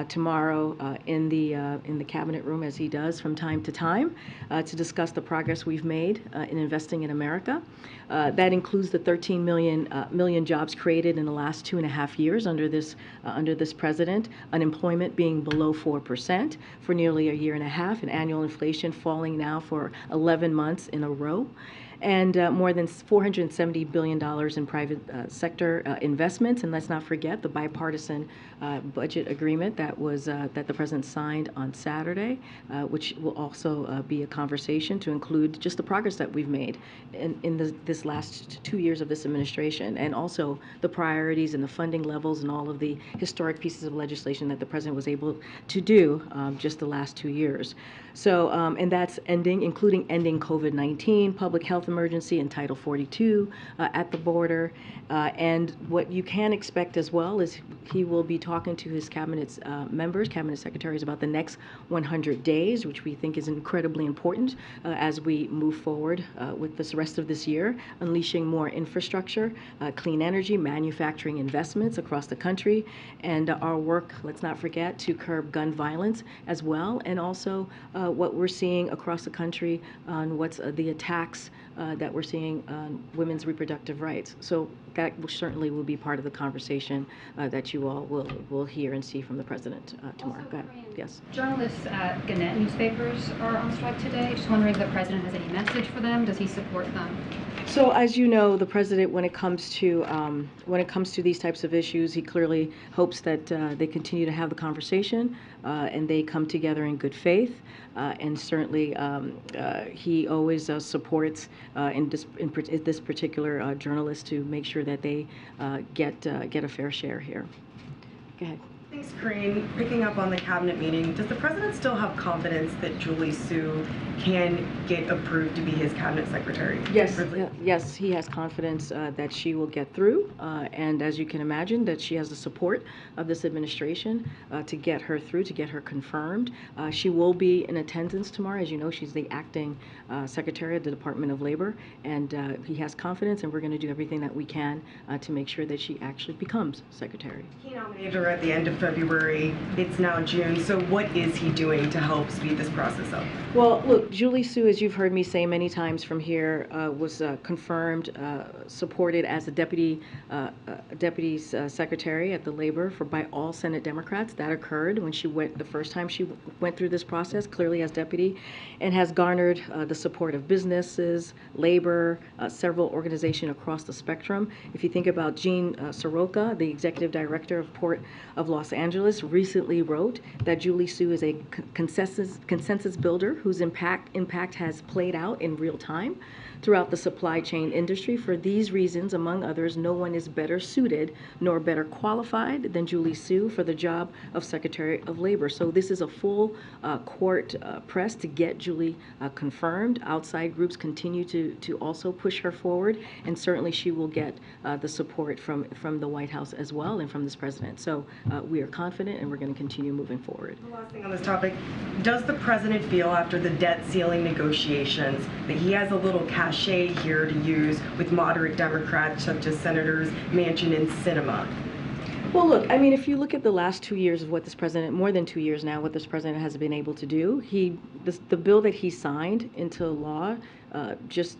tomorrow in the cabinet room, as he does from time to time, to discuss the progress we've made in investing in America. That includes the 13 million jobs created in the last 2.5 years under this president, unemployment being below 4% for nearly a year and a half, and annual inflation falling now for 11 months in a row, and more than $470 billion in private sector investments. And let's not forget the bipartisan budget agreement that the president signed on Saturday, which will also be a conversation to include just the progress that we've made in this last 2 years of this administration, and also the priorities and the funding levels and all of the historic pieces of legislation that the president was able to do just the last 2 years. So, and that's ending, including ending COVID-19, public health emergency, and Title 42 at the border. And what you can expect as well is he will be talking to his cabinet members, cabinet secretaries, about the next 100 days, which we think is incredibly important as we move forward with this rest of this year, unleashing more infrastructure, clean energy, manufacturing investments across the country, and our work, let's not forget, to curb gun violence as well, and also what we're seeing across the country on what's the attacks that we're seeing on women's reproductive rights. So that certainly will be part of the conversation that you all will hear and see from the president tomorrow. Also, Go ahead. Yes. Journalists at Gannett newspapers are on strike today. Just wondering if the president has any message for them. Does he support them? So as you know, the president, when it comes to these types of issues, he clearly hopes that they continue to have the conversation and they come together in good faith. And certainly, he always supports in this particular journalist to make sure that they get a fair share here. Go ahead. Thanks, Karine. Picking up on the cabinet meeting, does the president still have confidence that Julie Su can get approved to be his cabinet secretary? Yes, yes, he has confidence that she will get through, and as you can imagine, that she has the support of this administration to get her through, to get her confirmed. She will be in attendance tomorrow. As you know, she's the acting secretary of the Department of Labor, and he has confidence, and we're going to do everything that we can to make sure that she actually becomes secretary. He nominated her at the end of February. It's now June. So what is he doing to help speed this process up? Well, look, Julie Su, as you've heard me say many times from here, was confirmed, supported as a deputy secretary at the Labor by all Senate Democrats. That occurred when she went the first time she went through this process, clearly as deputy, and has garnered the support of businesses, labor, several organizations across the spectrum. If you think about Jean Soroka, the executive director of Port of Los Angeles, recently wrote that Julie Su is a consensus builder whose impact has played out in real time throughout the supply chain industry. For these reasons, among others, no one is better suited nor better qualified than Julie Su for the job of Secretary of Labor. So this is a full court press to get Julie confirmed. Outside groups continue to also push her forward, and certainly she will get the support from the White House as well and from this president. So we are confident, and we're going to continue moving forward. The last thing on this topic, does the president feel after the debt ceiling negotiations that he has a little cachet here to use with moderate Democrats such as Senators Manchin and Sinema? Well, look, I mean, if you look at the last 2 years of what this president, more than 2 years now, what this president has been able to do, the bill that he signed into law just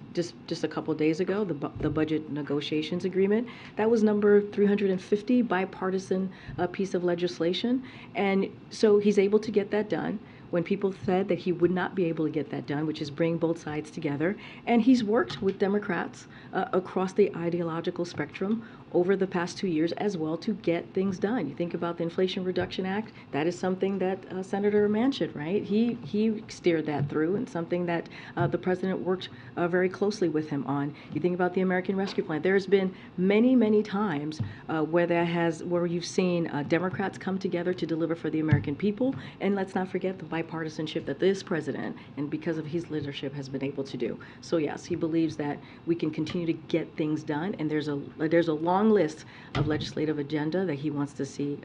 a couple of days ago, the budget negotiations agreement, that was number 350 bipartisan piece of legislation, and so he's able to get that done when people said that he would not be able to get that done, which is bring both sides together. And he's worked with Democrats across the ideological spectrum over the past 2 years as well to get things done. You think about the Inflation Reduction Act, that is something that Senator Manchin, right? He steered that through, and something that the president worked very closely with him on. You think about the American Rescue Plan. There's been many times where you've seen Democrats come together to deliver for the American people, and let's not forget the bipartisanship that this president, and because of his leadership, has been able to do. So yes, he believes that we can continue to get things done, and there's a long list of legislative agenda that he wants to see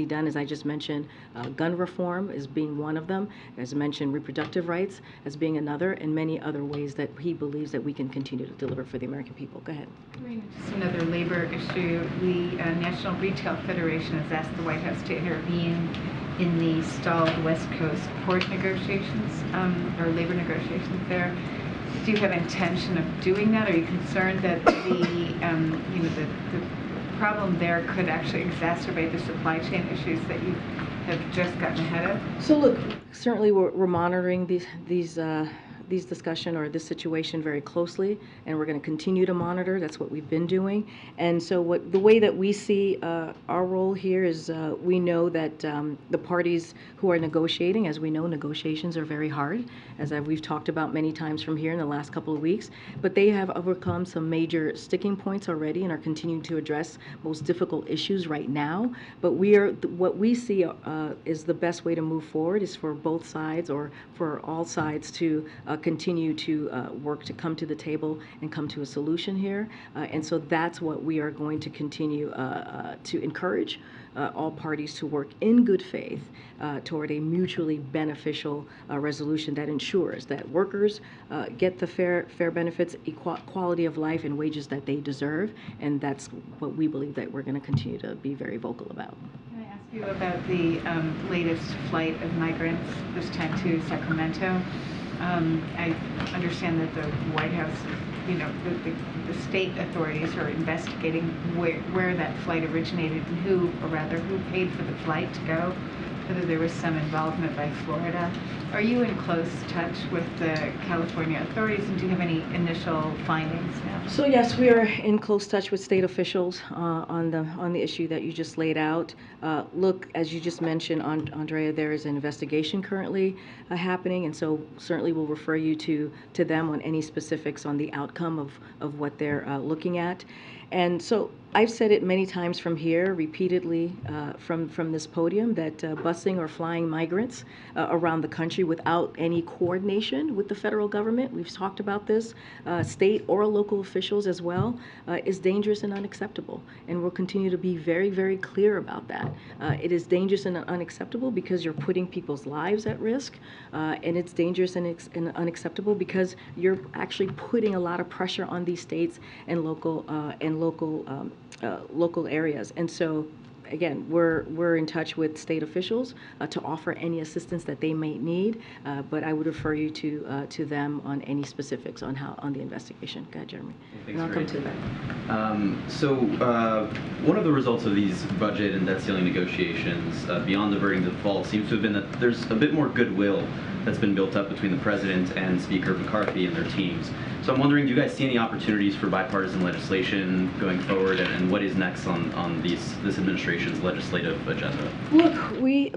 done. As I just mentioned, gun reform is being one of them. As I mentioned, reproductive rights as being another, and many other ways that he believes that we can continue to deliver for the American people. Go ahead. Just another labor issue. The National Retail Federation has asked the White House to intervene in the stalled West Coast port negotiations, or labor negotiations there. Do you have intention of doing that? Are you concerned that the problem there could actually exacerbate the supply chain issues that you have just gotten ahead of? So look, certainly we're monitoring these these discussion or this situation very closely, and we're going to continue to monitor. That's what we've been doing. And so the way that we see our role here is we know that the parties who are negotiating, as we know, negotiations are very hard, as we've talked about many times from here in the last couple of weeks, but they have overcome some major sticking points already and are continuing to address most difficult issues right now. But what we see is the best way to move forward is for both sides, or for all sides, to continue to work to come to the table and come to a solution here. And so that's what we are going to continue to encourage all parties to work in good faith toward a mutually beneficial resolution that ensures that workers get the fair benefits, quality of life, and wages that they deserve. And that's what we believe that we're going to continue to be very vocal about. Can I ask you about the latest flight of migrants, this time to Sacramento? I understand that the White House, the state authorities are investigating where that flight originated and who paid for the flight to go, whether there was some involvement by Florida. Are you in close touch with the California authorities, and do you have any initial findings now? So yes, we are in close touch with state officials on the issue that you just laid out. Look, as you just mentioned, Andrea, there is an investigation currently happening, and so certainly we'll refer you to them on any specifics on the outcome of what they're looking at. And so I've said it many times from here, repeatedly from this podium, that busing or flying migrants around the country without any coordination with the federal government, we've talked about this, state or local officials as well, is dangerous and unacceptable. And we'll continue to be very, very clear about that. It is dangerous and unacceptable because you're putting people's lives at risk, and it's dangerous and unacceptable because you're actually putting a lot of pressure on these states and local areas. And so again, we're in touch with state officials to offer any assistance that they may need, but I would refer you to them on any specifics on the investigation. Go ahead, Jeremy. Thanks, and I'll come to that. One of the results of these budget and debt ceiling negotiations, beyond averting default, seems to have been that there's a bit more goodwill that's been built up between the President and Speaker McCarthy and their teams. So I'm wondering, do you guys see any opportunities for bipartisan legislation going forward, and what is next on this administration's legislative agenda? Look,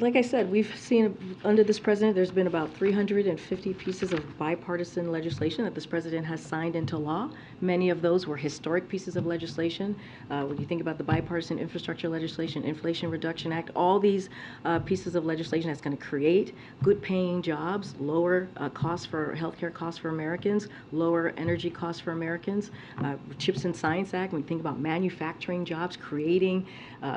like I said, we've seen under this president, there's been about 350 pieces of bipartisan legislation that this president has signed into law. Many of those were historic pieces of legislation. When you think about the bipartisan infrastructure legislation, Inflation Reduction Act, all these pieces of legislation that's going to create good-paying jobs, lower costs for healthcare costs for Americans, lower energy costs for Americans, Chips and Science Act, when we think about manufacturing jobs, creating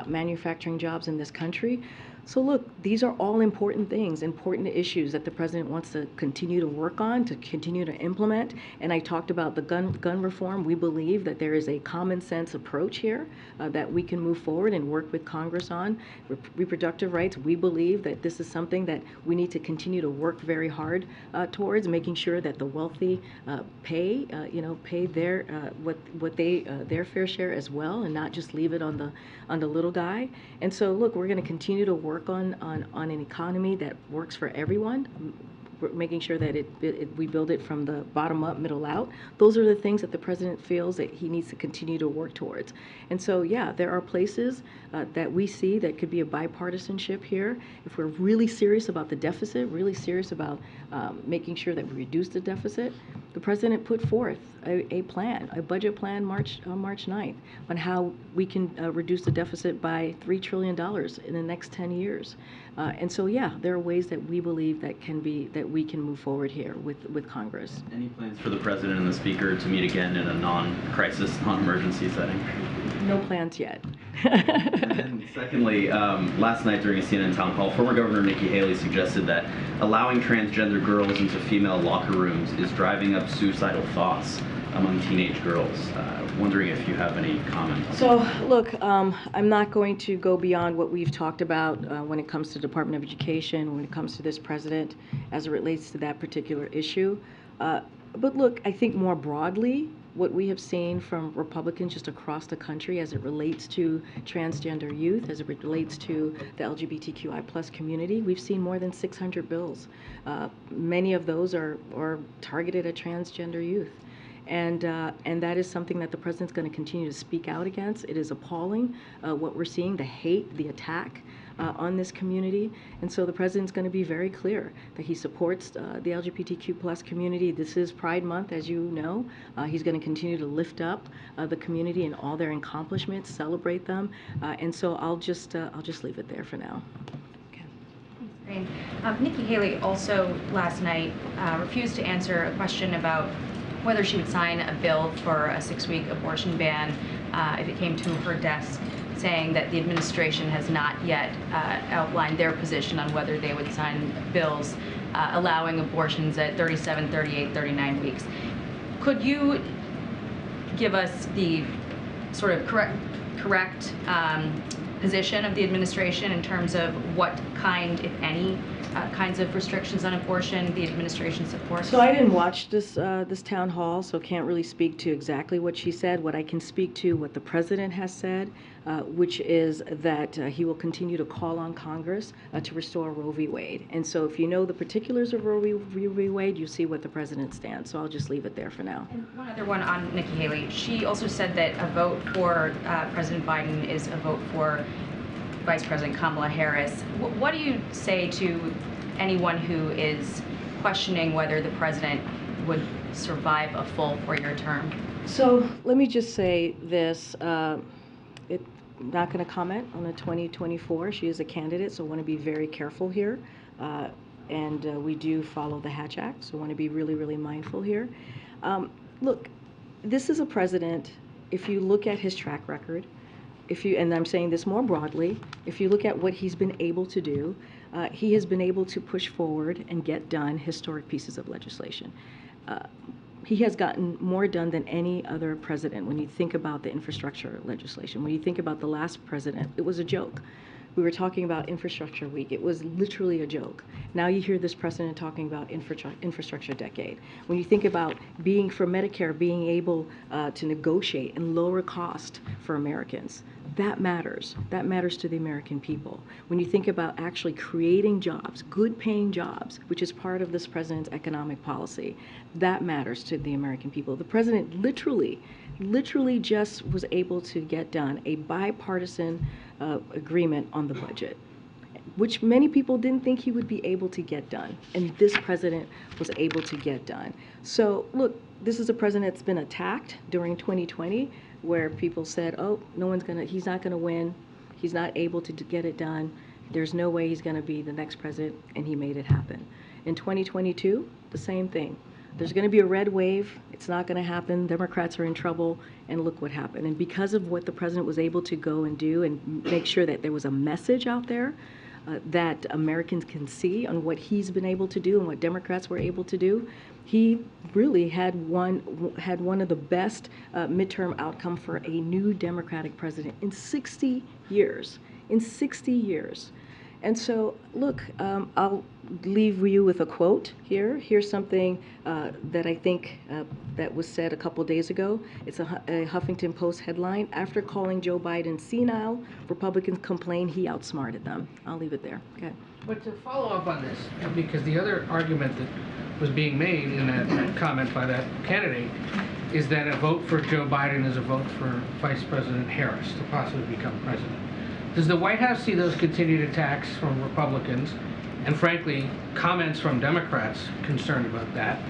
manufacturing jobs in this country. So look, these are all important things, important issues that the president wants to continue to work on, to continue to implement. And I talked about the gun reform. We believe that there is a common sense approach here that we can move forward and work with Congress on. Reproductive rights, we believe that this is something that we need to continue to work very hard towards, making sure that the wealthy pay their their fair share as well, and not just leave it on the little guy. And so look, we're going to continue to work on an economy that works for everyone, making sure that we build it from the bottom up, middle out. Those are the things that the president feels that he needs to continue to work towards. And so, yeah, there are places that we see that could be a bipartisanship here. If we're really serious about the deficit, really serious about making sure that we reduce the deficit, the president put forth a plan, a budget plan on March 9th on how we can reduce the deficit by $3 trillion in the next 10 years. And so, yeah, there are ways that we believe that we can move forward here with Congress. Any plans for the President and the Speaker to meet again in a non-crisis, non-emergency setting? No plans yet. And secondly, last night during a CNN town hall, former Governor Nikki Haley suggested that allowing transgender girls into female locker rooms is driving up suicidal thoughts among teenage girls. Wondering if you have any comment. So, look, I'm not going to go beyond what we've talked about when it comes to Department of Education, when it comes to this president, as it relates to that particular issue. But look, I think more broadly, what we have seen from Republicans just across the country as it relates to transgender youth, as it relates to the LGBTQI plus community, we've seen more than 600 bills. Many of those are targeted at transgender youth. And that is something that the president's going to continue to speak out against. It is appalling what we're seeing, the hate, the attack on this community. And so the president's going to be very clear that he supports the LGBTQ plus community. This is Pride Month, as you know. He's going to continue to lift up the community and all their accomplishments, celebrate them. And so I'll just leave it there for now. Nikki Haley also last night refused to answer a question about whether she would sign a bill for a 6-week abortion ban if it came to her desk, saying that the administration has not yet outlined their position on whether they would sign bills allowing abortions at 37, 38, 39 weeks. Could you give us the sort of correct position of the administration in terms of what kind, if any, kinds of restrictions on abortion the administration supports? So I didn't watch this town hall, so can't really speak to exactly what she said. What I can speak to, what the president has said, which is that he will continue to call on Congress to restore Roe v. Wade. And so if you know the particulars of Roe v. Wade, you see what the president stands. So I'll just leave it there for now. And one other one on Nikki Haley. She also said that a vote for President Biden is a vote for Vice President Kamala Harris. What do you say to anyone who is questioning whether the president would survive a full 4-year term? So let me just say this. I'm not going to comment on the 2024. She is a candidate, so I want to be very careful here. And we do follow the Hatch Act, so I want to be really, really mindful here. Look, this is a president, if you look at his track record, and I'm saying this more broadly, if you look at what he's been able to do, he has been able to push forward and get done historic pieces of legislation. He has gotten more done than any other president when you think about the infrastructure legislation. When you think about the last president, it was a joke. We were talking about infrastructure week. It was literally a joke. Now you hear this president talking about infrastructure decade. When you think about for Medicare, being able to negotiate and lower cost for Americans, that matters. That matters to the American people. When you think about actually creating jobs, good paying jobs, which is part of this president's economic policy, that matters to the American people. The president literally just was able to get done a bipartisan agreement on the budget, which many people didn't think he would be able to get done. And this president was able to get done. So look, this is a president that's been attacked during 2020, where people said, oh, he's not gonna win. He's not able to get it done. There's no way he's gonna be the next president, and he made it happen. In 2022, the same thing. There's going to be a red wave. It's not going to happen. Democrats are in trouble, and look what happened. And because of what the president was able to go and do and make sure that there was a message out there that Americans can see on what he's been able to do and what Democrats were able to do, he really had one of the best midterm outcome for a new Democratic president in 60 years. In 60 years. And so, look, I'll leave you with a quote here. Here's something that I think that was said a couple days ago. It's a Huffington Post headline. After calling Joe Biden senile, Republicans complain he outsmarted them. I'll leave it there. Okay. But to follow up on this, because the other argument that was being made in that comment by that candidate is that a vote for Joe Biden is a vote for Vice President Harris to possibly become president. Does the White House see those continued attacks from Republicans, and frankly, comments from Democrats concerned about that,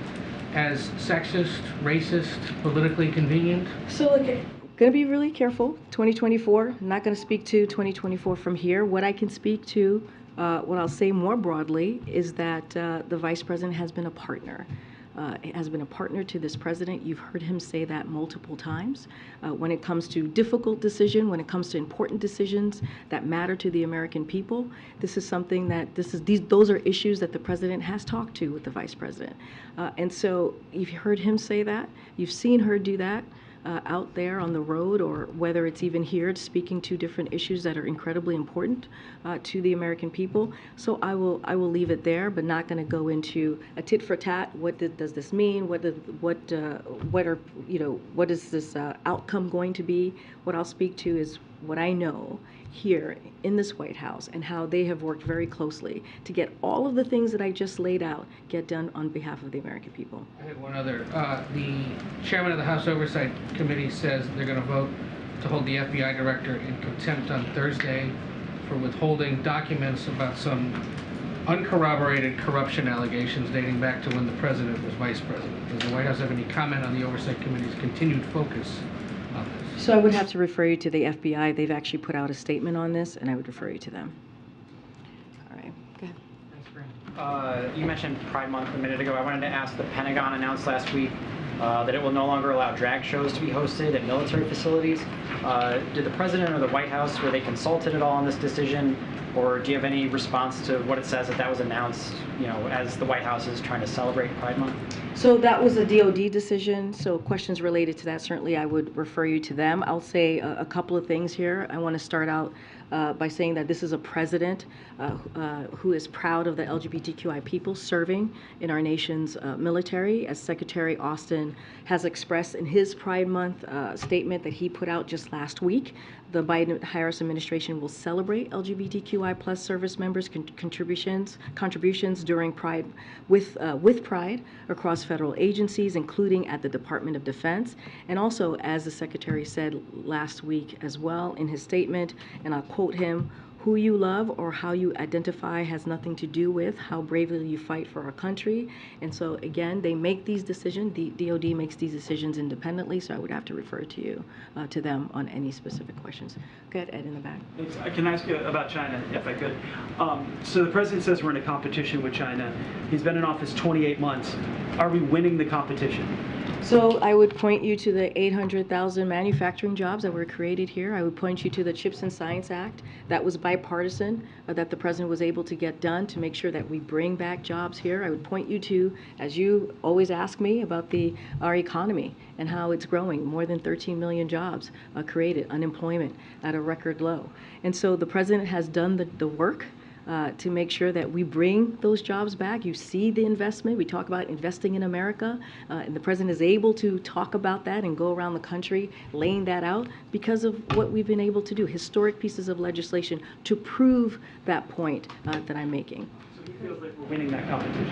as sexist, racist, politically convenient? So look, going to be really careful. 2024, I'm not going to speak to 2024 from here. What I can speak to, what I'll say more broadly, is that the Vice President has been a partner. Has been a partner to this president. You've heard him say that multiple times. When it comes to difficult decisions, when it comes to important decisions that matter to the American people, this is something that those are issues that the president has talked to with the vice president. And so you've heard him say that. You've seen her do that. out there on the road, or whether it's even here speaking to different issues that are incredibly important to the American people. So I will leave it there, but not going to go into a tit for tat. What does this mean? What is this outcome going to be? What I'll speak to is what I know here in this White House and how they have worked very closely to get all of the things that I just laid out get done on behalf of the American people. I had one other. The chairman of the House Oversight Committee says they're going to vote to hold the FBI director in contempt on Thursday for withholding documents about some uncorroborated corruption allegations dating back to when the president was vice president. Does the White House have any comment on the Oversight Committee's continued focus on this? So I would have to refer you to the FBI. They've actually put out a statement on this, and I would refer you to them. All right, go ahead. You mentioned Pride Month a minute ago. I wanted to ask, the Pentagon announced last week that it will no longer allow drag shows to be hosted at military facilities. Did the President or the White House, were they consulted at all on this decision? Or do you have any response to what it says that was announced, as the White House is trying to celebrate Pride Month? So that was a DOD decision, so questions related to that, certainly I would refer you to them. I'll say a couple of things here. I want to start out by saying that this is a president who is proud of the LGBTQI people serving in our nation's military. As Secretary Austin has expressed in his Pride Month statement that he put out just last week, the Biden-Harris administration will celebrate LGBTQI plus service members' contributions during Pride with Pride across federal agencies, including at the Department of Defense. And also, as the Secretary said last week as well in his statement, and I'll quote him, "Who you love or how you identify has nothing to do with how bravely you fight for our country." And so again, they make these decisions, the DOD makes these decisions independently, so I would have to refer to them on any specific questions. Go ahead, Ed in the back. Can I ask you about China, if I could? So the President says we're in a competition with China. He's been in office 28 months. Are we winning the competition? So I would point you to the 800,000 manufacturing jobs that were created here. I would point you to the CHIPS and Science Act that was bipartisan, that the President was able to get done to make sure that we bring back jobs here. I would point you to, as you always ask me, about our economy and how it's growing. More than 13 million jobs created, unemployment at a record low. And so the President has done the work to make sure that we bring those jobs back. You see the investment. We talk about investing in America, and the President is able to talk about that and go around the country laying that out because of what we've been able to do, historic pieces of legislation to prove that point that I'm making. So he feels like we're winning that competition.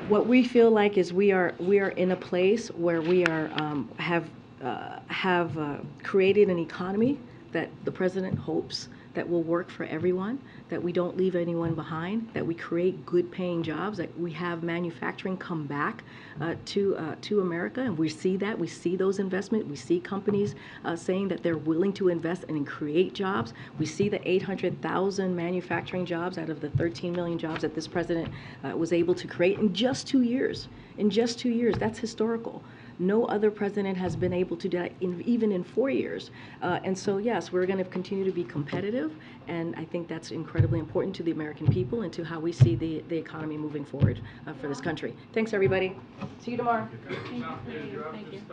What we feel like is we are in a place where we are have created an economy that the President hopes that will work for everyone, that we don't leave anyone behind, that we create good paying jobs, that we have manufacturing come back to America, and we see that. We see those investments. We see companies saying that they're willing to invest and create jobs. We see the 800,000 manufacturing jobs out of the 13 million jobs that this President was able to create in just 2 years. In just 2 years, that's historical. No other president has been able to do that even in 4 years. And so, yes, we're going to continue to be competitive, and I think that's incredibly important to the American people and to how we see the economy moving forward for this country. Thanks, everybody. See you tomorrow. Thank you.